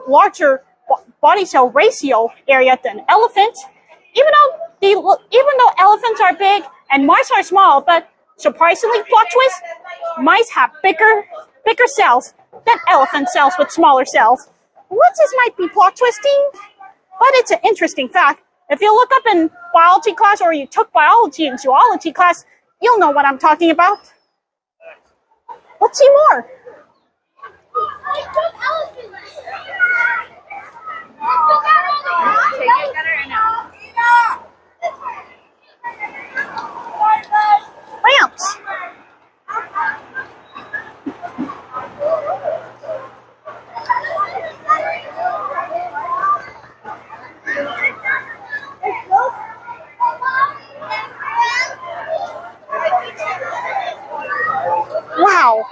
larger body cell ratio area than elephants. Even though elephants are big and mice are small, but surprisingly, plot twist, mice have bigger cells than elephant cells with smaller cells. This might be plot twisting, but it's an interesting fact. If you look up in biology class or you took biology and zoology class, you'll know what I'm talking about. Let's see more. Ramps. Wow.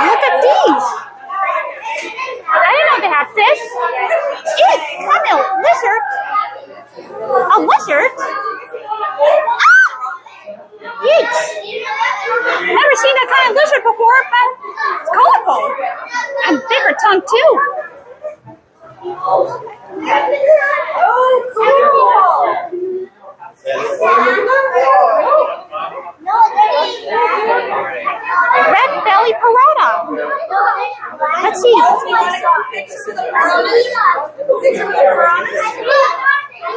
Look at these. I didn't know they had fish. Come here, lizard. A lizard? Ah! Yeeks. Never seen that kind of lizard before, but it's colorful. And bigger tongue too. Red belly parrot. Let's see.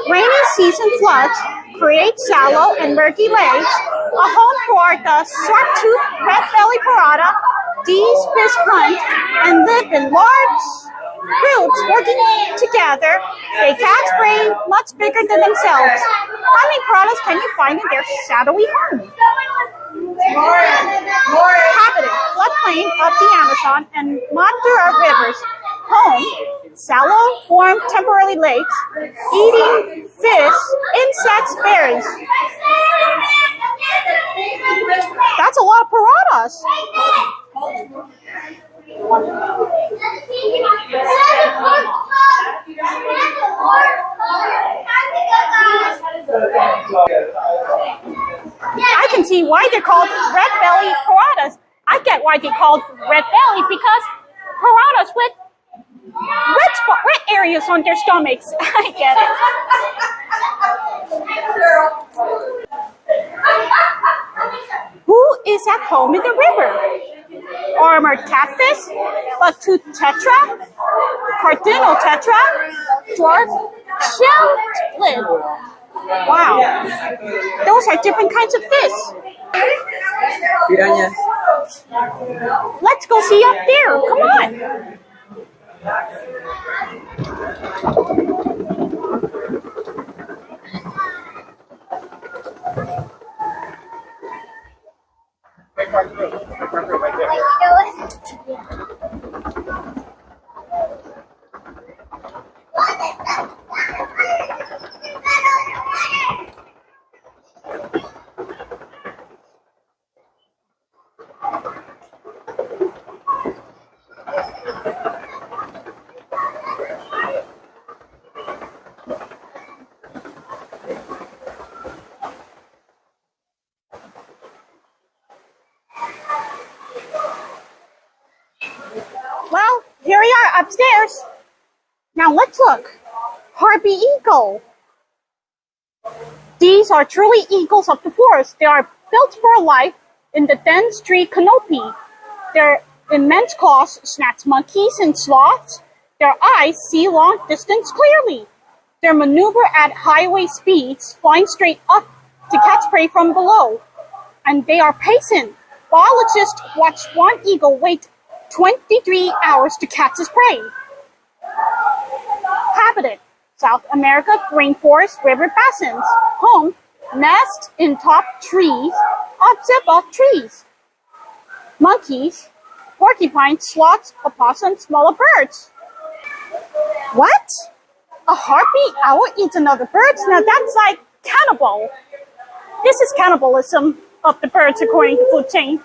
Rainy season floods create shallow and murky lakes, a home for the sharp-toothed red belly parrot. These fish hunt and live in large groups working together. They catch prey much bigger than themselves. How many parrots can you find in their shadowy home? Habitat floodplain of the Amazon and Madura rivers. Home, shallow, warm, temporary lakes, eating fish, insects, berries. That's a lot of piranhas. I can see why they're called red belly piranhas. I get why they're called red belly because piranhas with red areas on their stomachs. I get it. Who is at home in the river? Armored catfish, buck-tooth tetra, cardinal tetra, dwarf, shell lid. Wow. Those are different kinds of fish. Piranhas. Let's go see up there. Come on. Well, here we are upstairs. Now let's look. Harpy eagle. These are truly eagles of the forest. They are built for life in the dense tree canopy. Their immense claws snatch monkeys and sloths. Their eyes see long distance clearly. They maneuver at highway speeds, flying straight up to catch prey from below. And they are patient. Biologists watched one eagle wait 23 hours to catch his prey. Habitat: South America rainforest river basins. Home: nest in top trees, opposite of trees. Monkeys, porcupines, sloths, opossums, smaller birds. What? A harpy owl eats another bird? Now that's like cannibal. This is cannibalism of the birds according to food chain.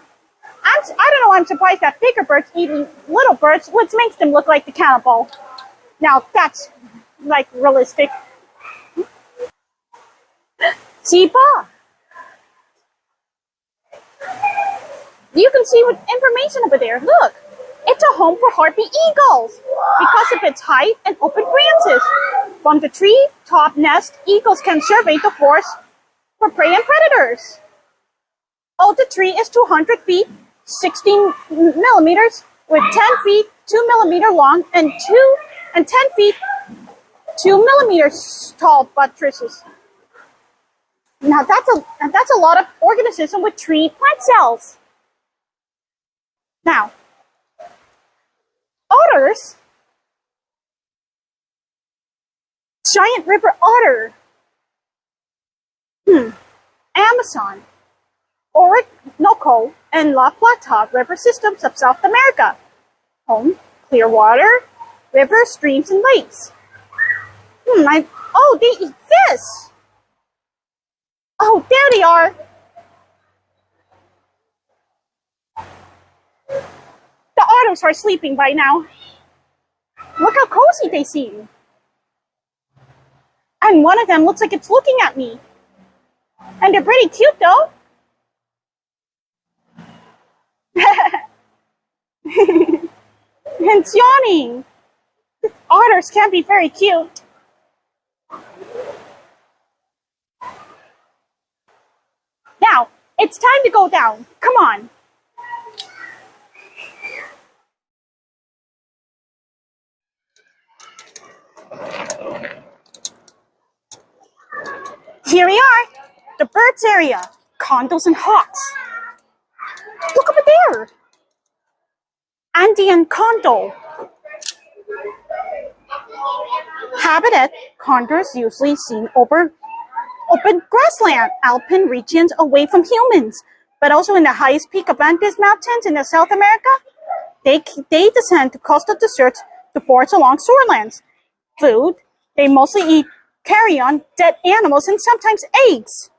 I don't know, I'm surprised that bigger birds eating little birds, which makes them look like the cannibal. Now that's like realistic. Zebra. You can see what information over there. Look, it's a home for harpy eagles because of its height and open branches. From the tree top nest, eagles can survey the forest for prey and predators. Oh, the tree is 200 feet, 16 millimeters, with 10 feet, 2 millimeter long, and 10 feet, 2 millimeters tall buttresses. Now that's a lot of organism with tree plant cells. Now, otters, giant river otter, Amazon, Orinoco, and La Plata river systems of South America. Home: clear water, rivers, streams, and lakes. Oh, they eat fish. Oh, there they are. The otters are sleeping by now. Look how cozy they seem. And one of them looks like it's looking at me. And they're pretty cute though. And it's yawning. Otters can be very cute. Now, it's time to go down. Come on. Here we are, the birds area, condors and hawks. Look over there. Andean condor. Habitat: condors usually seen over open grassland, alpine regions away from humans, but also in the highest peak of Andes Mountains in South America. They descend to coastal deserts to forage along shorelands. Food: they mostly eat carrion, dead animals, and sometimes eggs.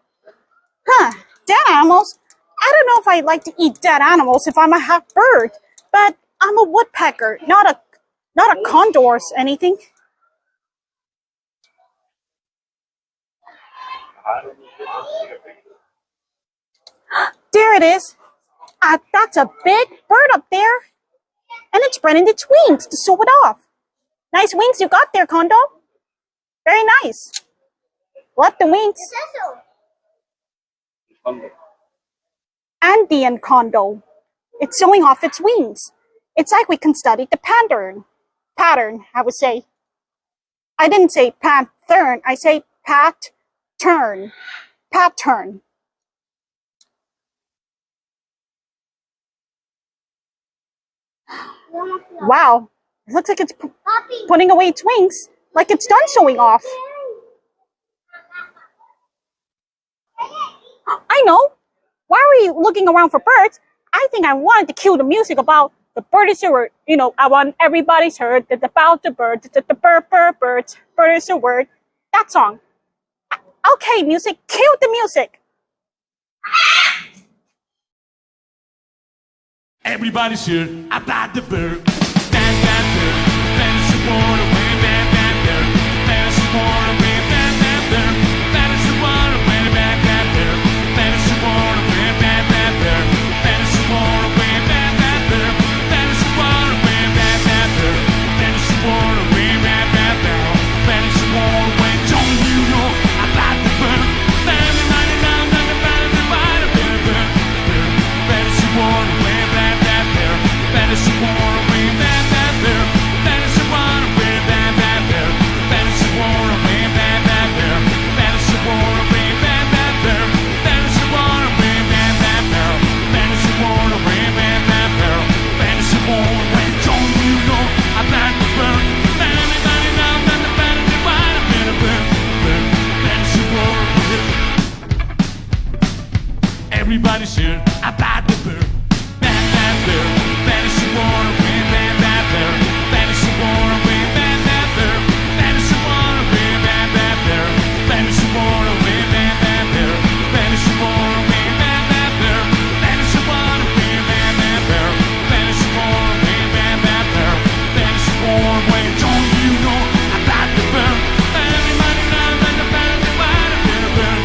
Dead animals? I don't know if I'd like to eat dead animals if I'm a half bird, but I'm a woodpecker, not a condor or anything. There it is. That's a big bird up there. And it's spreading its wings to show it off. Nice wings you got there, Condor. Very nice. Love the wings. Andean condor. It's showing off its wings. It's like we can study the pattern, I would say. I didn't say pattern, I say pattern. pattern. Pattern. Wow, it looks like it's putting away its wings, like it's done showing off. I know. Why are we looking around for birds? I think I wanted to cue the music about the bird is a word. You know, I want everybody's heard that about the bird, the birds, bird is a word. That song. Okay, music, cue the music. Everybody's here about the bird. That bird. That is the one away. That bird. That is the one away. That bird. That is the one away. That bird. That is the one away. That bird. That is the one away. That bird. That is the one away. That bird. That is the one away. That bird. That is the one away. Don't you know about the bird? That is the one away. That is the one away. That is the one away, that there. That is the one away, that there. That is the one away, that there. That is the one away, that there. That is the one away, that there. That is the one away, that there. That is the one away. Don't you know about the bird? Everybody knows that the bird is the one away, the bird. That is the one away. Everybody's here about the bird. That bird. That is the one away, that there. That is the one away, that there. That is the one away, that there. That is the one away, that there. That is the one away, that there. That is the one away, that there. That is the one away, that there. That is the one away. Don't you know about the bird? Everybody knows that the bird is the one away, the bird.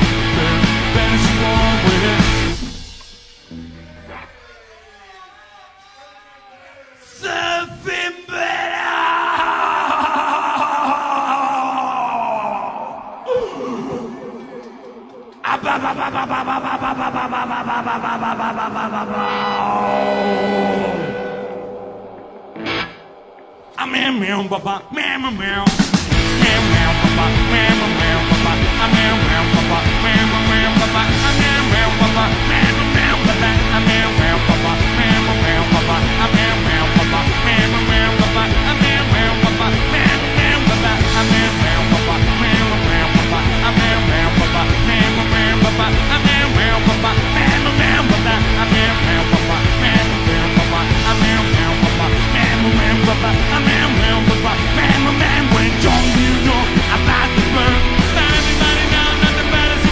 That is the one away. Something better. I'm in meow, papa, meow, meow, meow, meow, papa, meow, meow, papa, I'm meow, meow, papa, meow, meow, papa, I'm meow, meow, papa, meow, meow, papa, I'm meow, meow, papa, meow, meow, papa, I'm meow, meow, papa, meow, meow, papa, I'm meow, meow, papa, meow, meow, papa, I'm meow, meow, papa, meow, meow, papa, I'm meow, meow, papa, meow, meow, papa, I'm meow, meow, papa, meow, meow, papa, I'm meow, meow, papa, meow, meow, papa, I'm meow, meow, papa, meow, meow, papa, I'm meow, meow, papa, meow, meow. When don't you know about the bird? Everybody knows that the bird is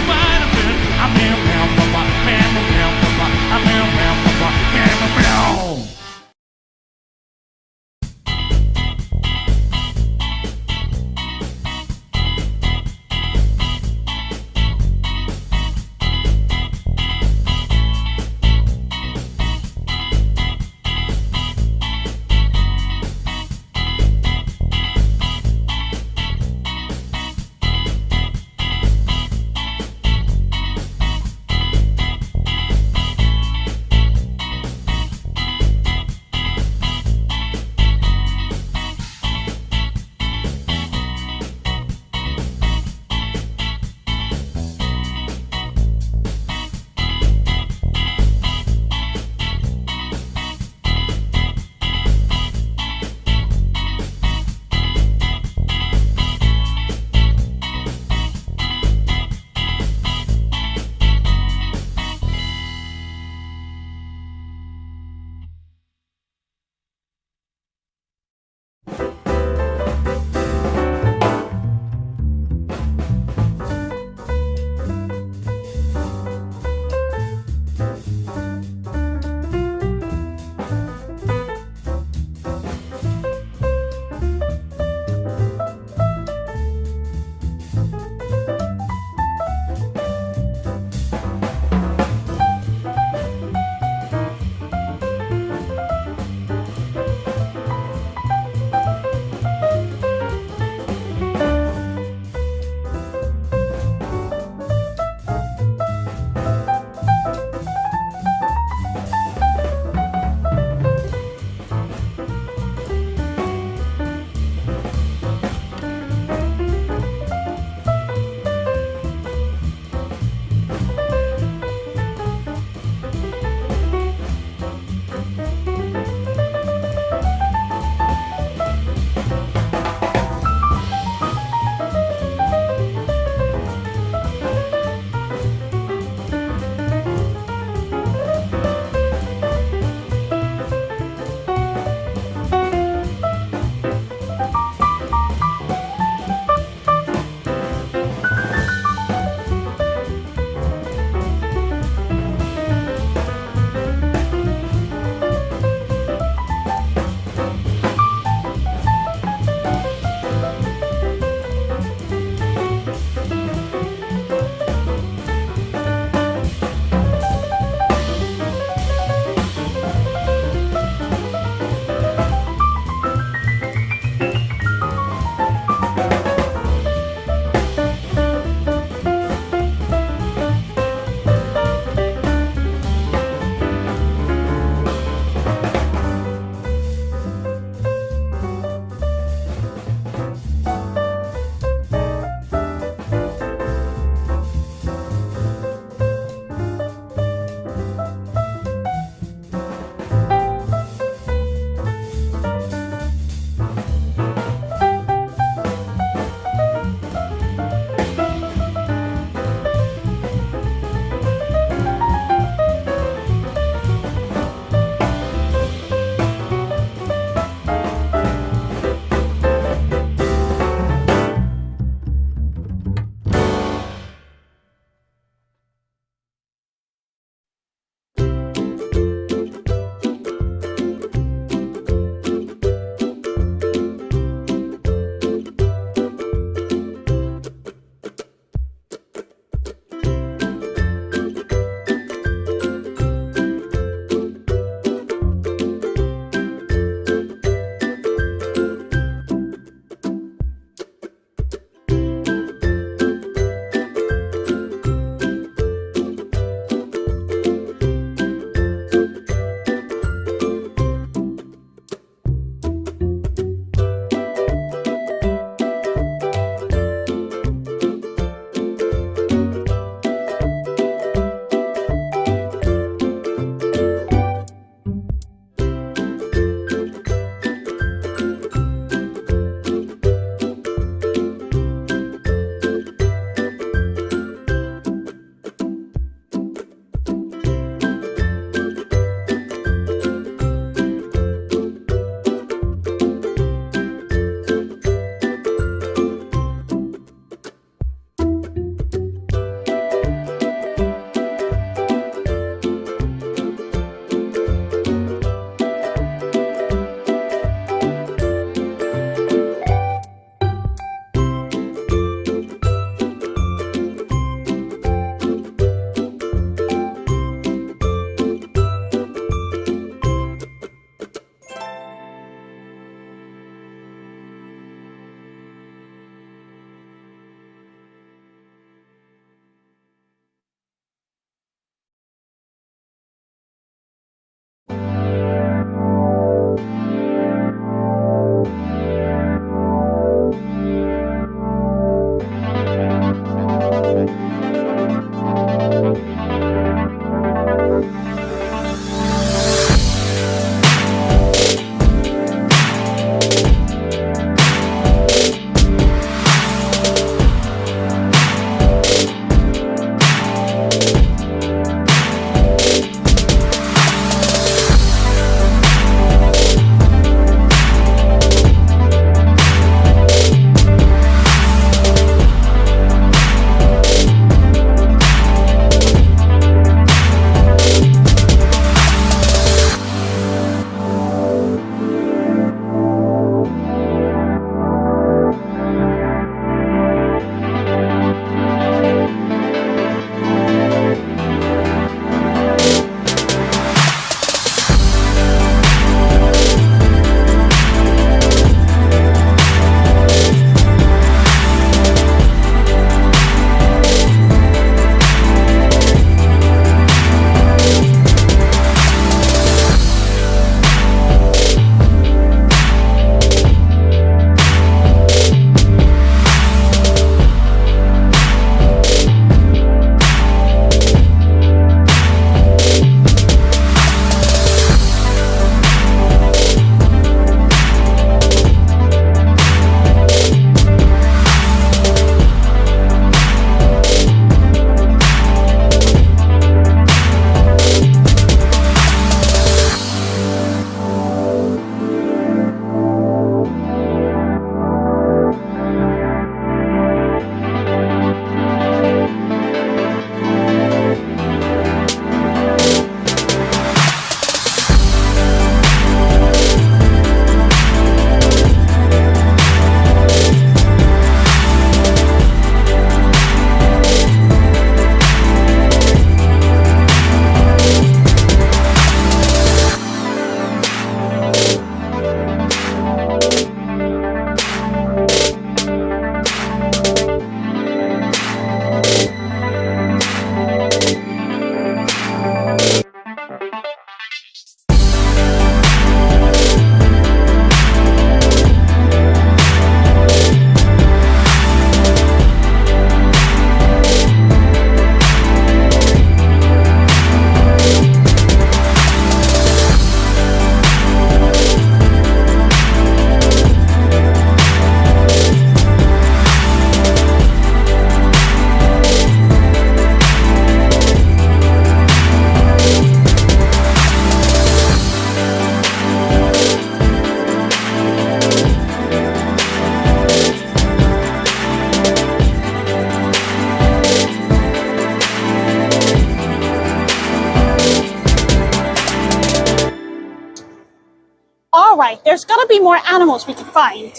Alright, there's gotta be more animals we can find.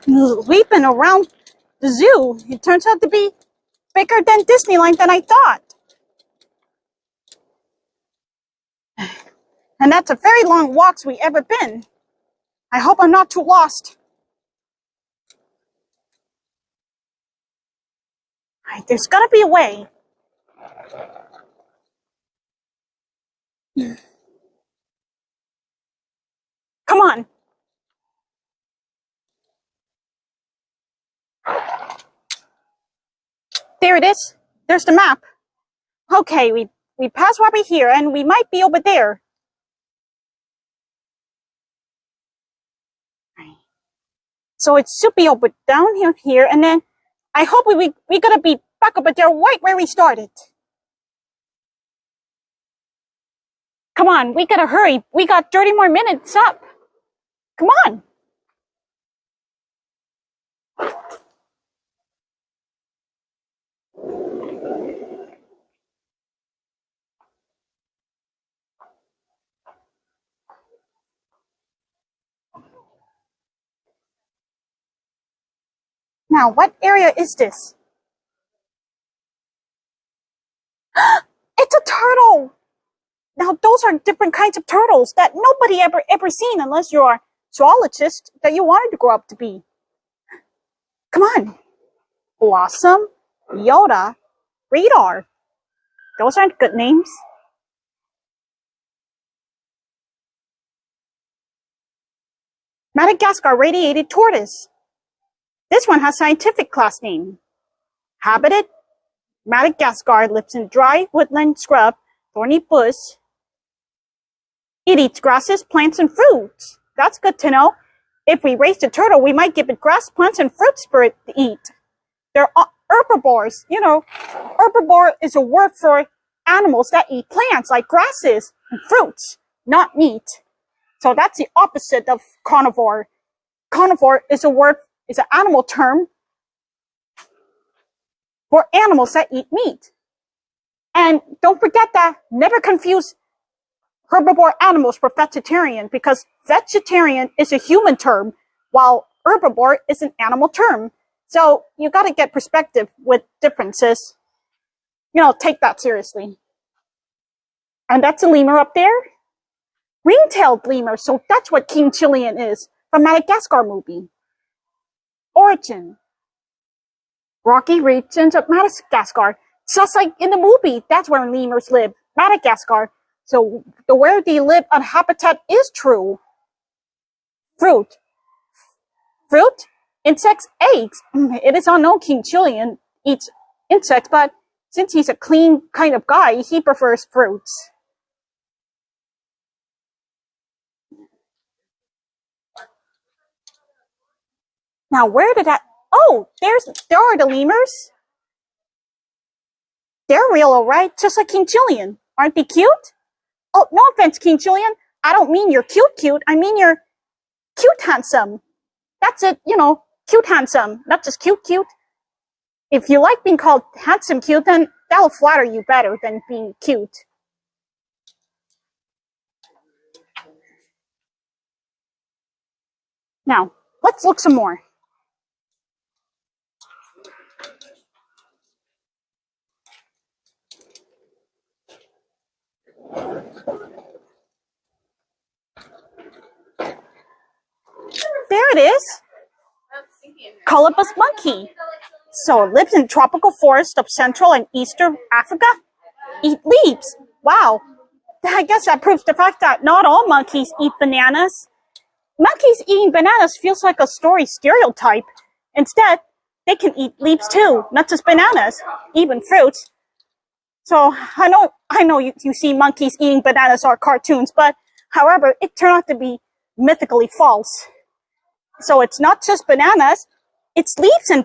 Leaping around the zoo, it turns out to be bigger than Disneyland than I thought. And that's a very long walks we ever been. I hope I'm not too lost. Alright, there's gotta be a way. Come on. There it is. There's the map. Okay, we passed right here and we might be over there. So it should be over down here, and then I hope we gotta be back over there right where we started. Come on, we gotta hurry. We got 30 more minutes up. Come on. Now, what area is this? It's a turtle! Now, those are different kinds of turtles that nobody ever seen unless you're a zoologist that you wanted to grow up to be. Come on. Blossom, Yoda, Radar. Those aren't good names. Madagascar radiated tortoise. This one has scientific class name. Habitat, Madagascar lives in dry woodland scrub, thorny bush. It eats grasses, plants, and fruits. That's good to know. If we raised a turtle, we might give it grass, plants, and fruits for it to eat. They're herbivores. You know, herbivore is a word for animals that eat plants like grasses and fruits, not meat. So that's the opposite of carnivore. Carnivore is is an animal term for animals that eat meat. And don't forget that never confuse herbivore animals for vegetarian, because vegetarian is a human term while herbivore is an animal term. So you got to get perspective with differences. You know, take that seriously. And that's a lemur up there. Ring-tailed lemur, so that's what King Chilian is from Madagascar movie. Origin. Rocky regions of Madagascar. Just like in the movie, that's where lemurs live, Madagascar. So the where they live on habitat is true. Fruit. Fruit, insects, eggs. It is unknown King Chilian eats insects, but since he's a clean kind of guy, he prefers fruits. Now, where did that... Oh, there are the lemurs. They're real, alright, just like King Chilian. Aren't they cute? Oh, no offense, King Chilian. I don't mean you're cute. I mean you're cute handsome. That's it, you know, cute handsome. Not just cute. If you like being called handsome cute, then that'll flatter you better than being cute. Now, let's look some more. There it is. Colobus monkey. So it lives in tropical forests of Central and Eastern Africa. Eat leaves. Wow. I guess that proves the fact that not all monkeys eat bananas. Monkeys eating bananas feels like a story stereotype. Instead, they can eat leaves too, not just bananas, even fruits. So I know you see monkeys eating bananas or cartoons, but however, it turned out to be mythically false. So it's not just bananas, it's leaves and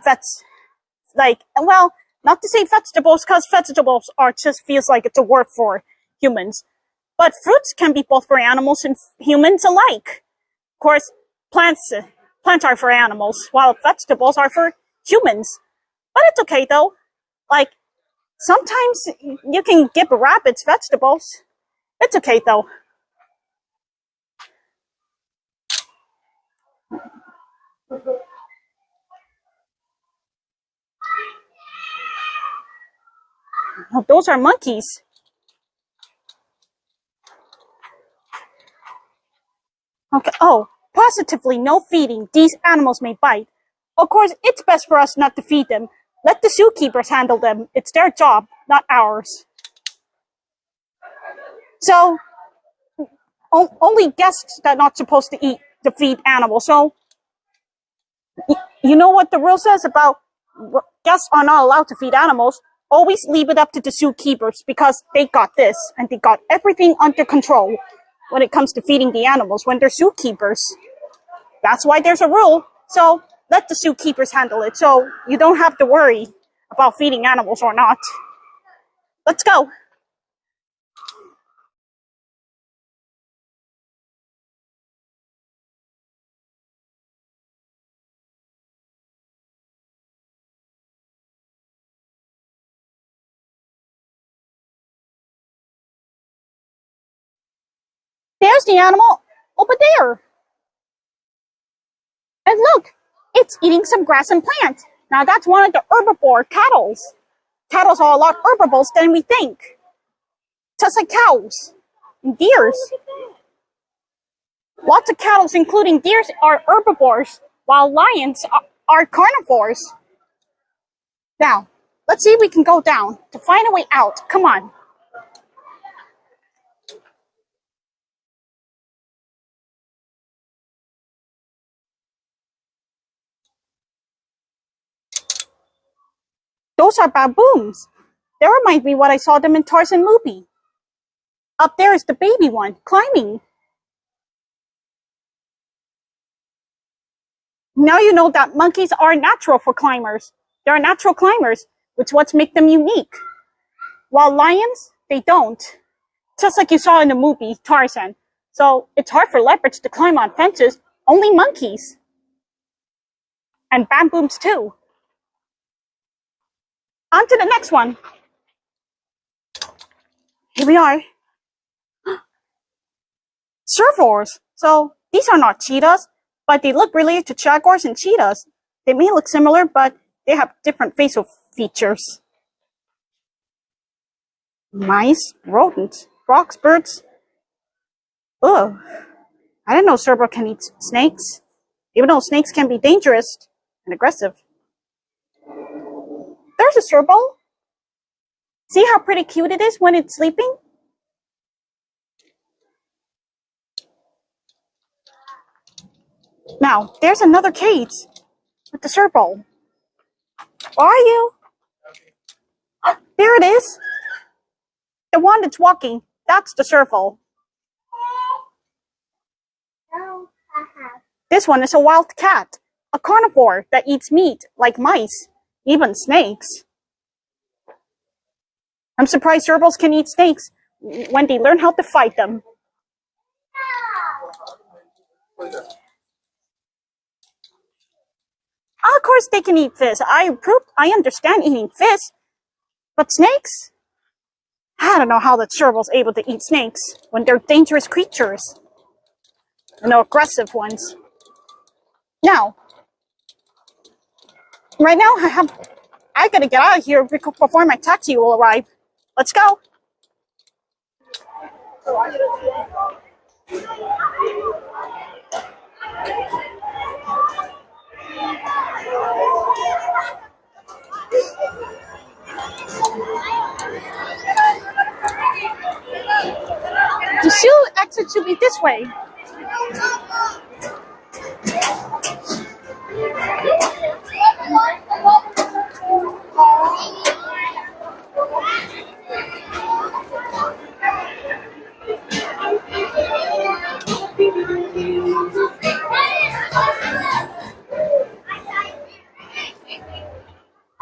well, not to say vegetables, because vegetables are just feels like it's a word for humans. But fruits can be both for animals and humans alike. Of course, plants are for animals, while vegetables are for humans. But it's okay though. Like, sometimes you can give rabbits vegetables. It's okay though. Oh, those are monkeys. Okay. Oh, positively no feeding. These animals may bite. Of course, it's best for us not to feed them. Let the zookeepers handle them. It's their job, not ours. So, only guests that are not supposed to feed animals. So, you know what the rule says about guests are not allowed to feed animals? Always leave it up to the zookeepers because they got this and they got everything under control when it comes to feeding the animals when they're zookeepers. That's why there's a rule. So let the zookeepers handle it so you don't have to worry about feeding animals or not. Let's go. There's the animal over there. And look, it's eating some grass and plants. Now that's one of the herbivore cattle. Cattle are a lot herbivorous than we think. Just like cows and deers. Lots of cattle, including deers, are herbivores, while lions are carnivores. Now, let's see if we can go down to find a way out. Come on. Those are baboons. They remind me what I saw them in Tarzan movie. Up there is the baby one, climbing. Now you know that monkeys are natural for climbers. They're natural climbers, which is what makes them unique. While lions, they don't. Just like you saw in the movie, Tarzan. So it's hard for leopards to climb on fences, only monkeys. And baboons too. On to the next one. Here we are. Servors. So these are not cheetahs, but they look related to jaguars and cheetahs. They may look similar, but they have different facial features. Mice, rodents, frogs, birds. Ugh. I didn't know servo can eat snakes, even though snakes can be dangerous and aggressive. There's a servo. See how pretty cute it is when it's sleeping? Now, there's another cage with the servo. Where are you? There it is. The one that's walking, that's the servo. This one is a wild cat, a carnivore that eats meat like mice, even snakes. I'm surprised servos can eat snakes when they learn how to fight them. Of course they can eat fish. I understand eating fish. But snakes? I don't know how the servo's able to eat snakes when they're dangerous creatures. And they're aggressive ones. Now, right now I gotta get out of here before my taxi will arrive. Let's go. The zoo exit should be this way.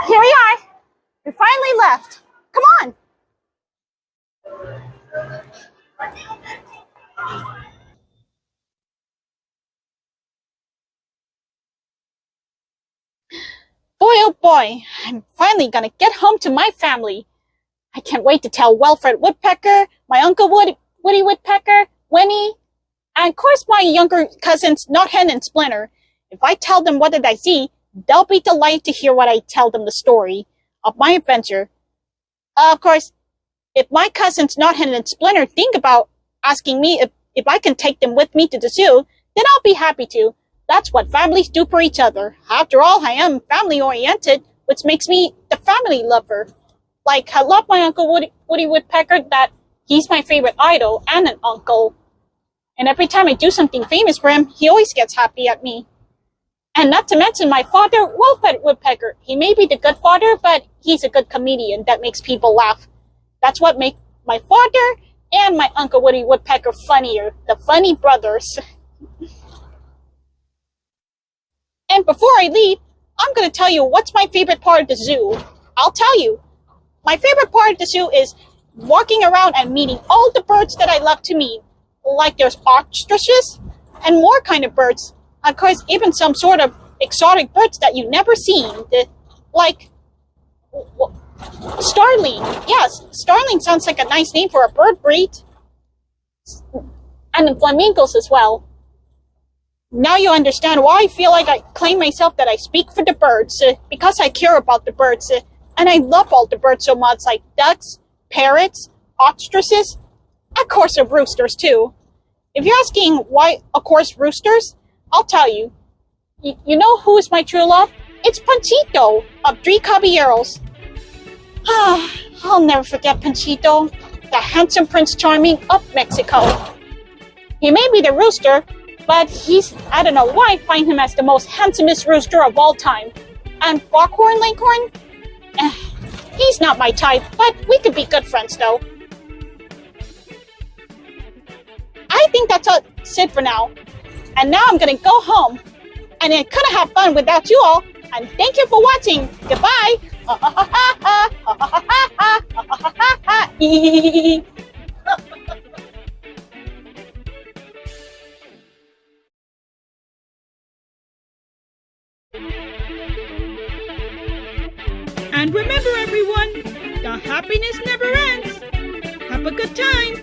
Here we are. We finally left. Come on. boy, I'm finally gonna get home to my family. I can't wait to tell Wilfred Woodpecker, my Uncle Woody Woodpecker, Winnie, and of course my younger cousins, Nuthen and Splinter. If I tell them what did I see, they'll be delighted to hear what I tell them the story of my adventure. Of course, if my cousins Nuthen and Splinter think about asking me if I can take them with me to the zoo, then I'll be happy to. That's what families do for each other. After all, I am family-oriented, which makes me the family lover. Like, I love my Uncle Woody Woodpecker, that he's my favorite idol and an uncle. And every time I do something famous for him, he always gets happy at me. And not to mention my father, Wilfred Woodpecker. He may be the good father, but he's a good comedian that makes people laugh. That's what makes my father and my Uncle Woody Woodpecker funnier. The funny brothers. And before I leave, I'm going to tell you what's my favorite part of the zoo. I'll tell you. My favorite part of the zoo is walking around and meeting all the birds that I love to meet. Like there's ostriches and more kind of birds. Of course, even some sort of exotic birds that you've never seen. Like starling. Yes, starling sounds like a nice name for a bird breed. And the flamingos as well. Now you understand why I feel like I claim myself that I speak for the birds. Because I care about the birds. And I love all the birds so much, like ducks, parrots, ostriches, of course, the roosters too. If you're asking why, of course, roosters, I'll tell you. You know who is my true love? It's Panchito of Three Caballeros. I'll never forget Panchito, the handsome Prince Charming of Mexico. He may be the rooster, but I don't know why I find him as the most handsomest rooster of all time. And Foghorn Leghorn? He's not my type, but we could be good friends though. I think that's it for now. And now I'm gonna go home. And I couldn't have fun without you all. And thank you for watching. Goodbye. And remember everyone, the happiness never ends. Have a good time.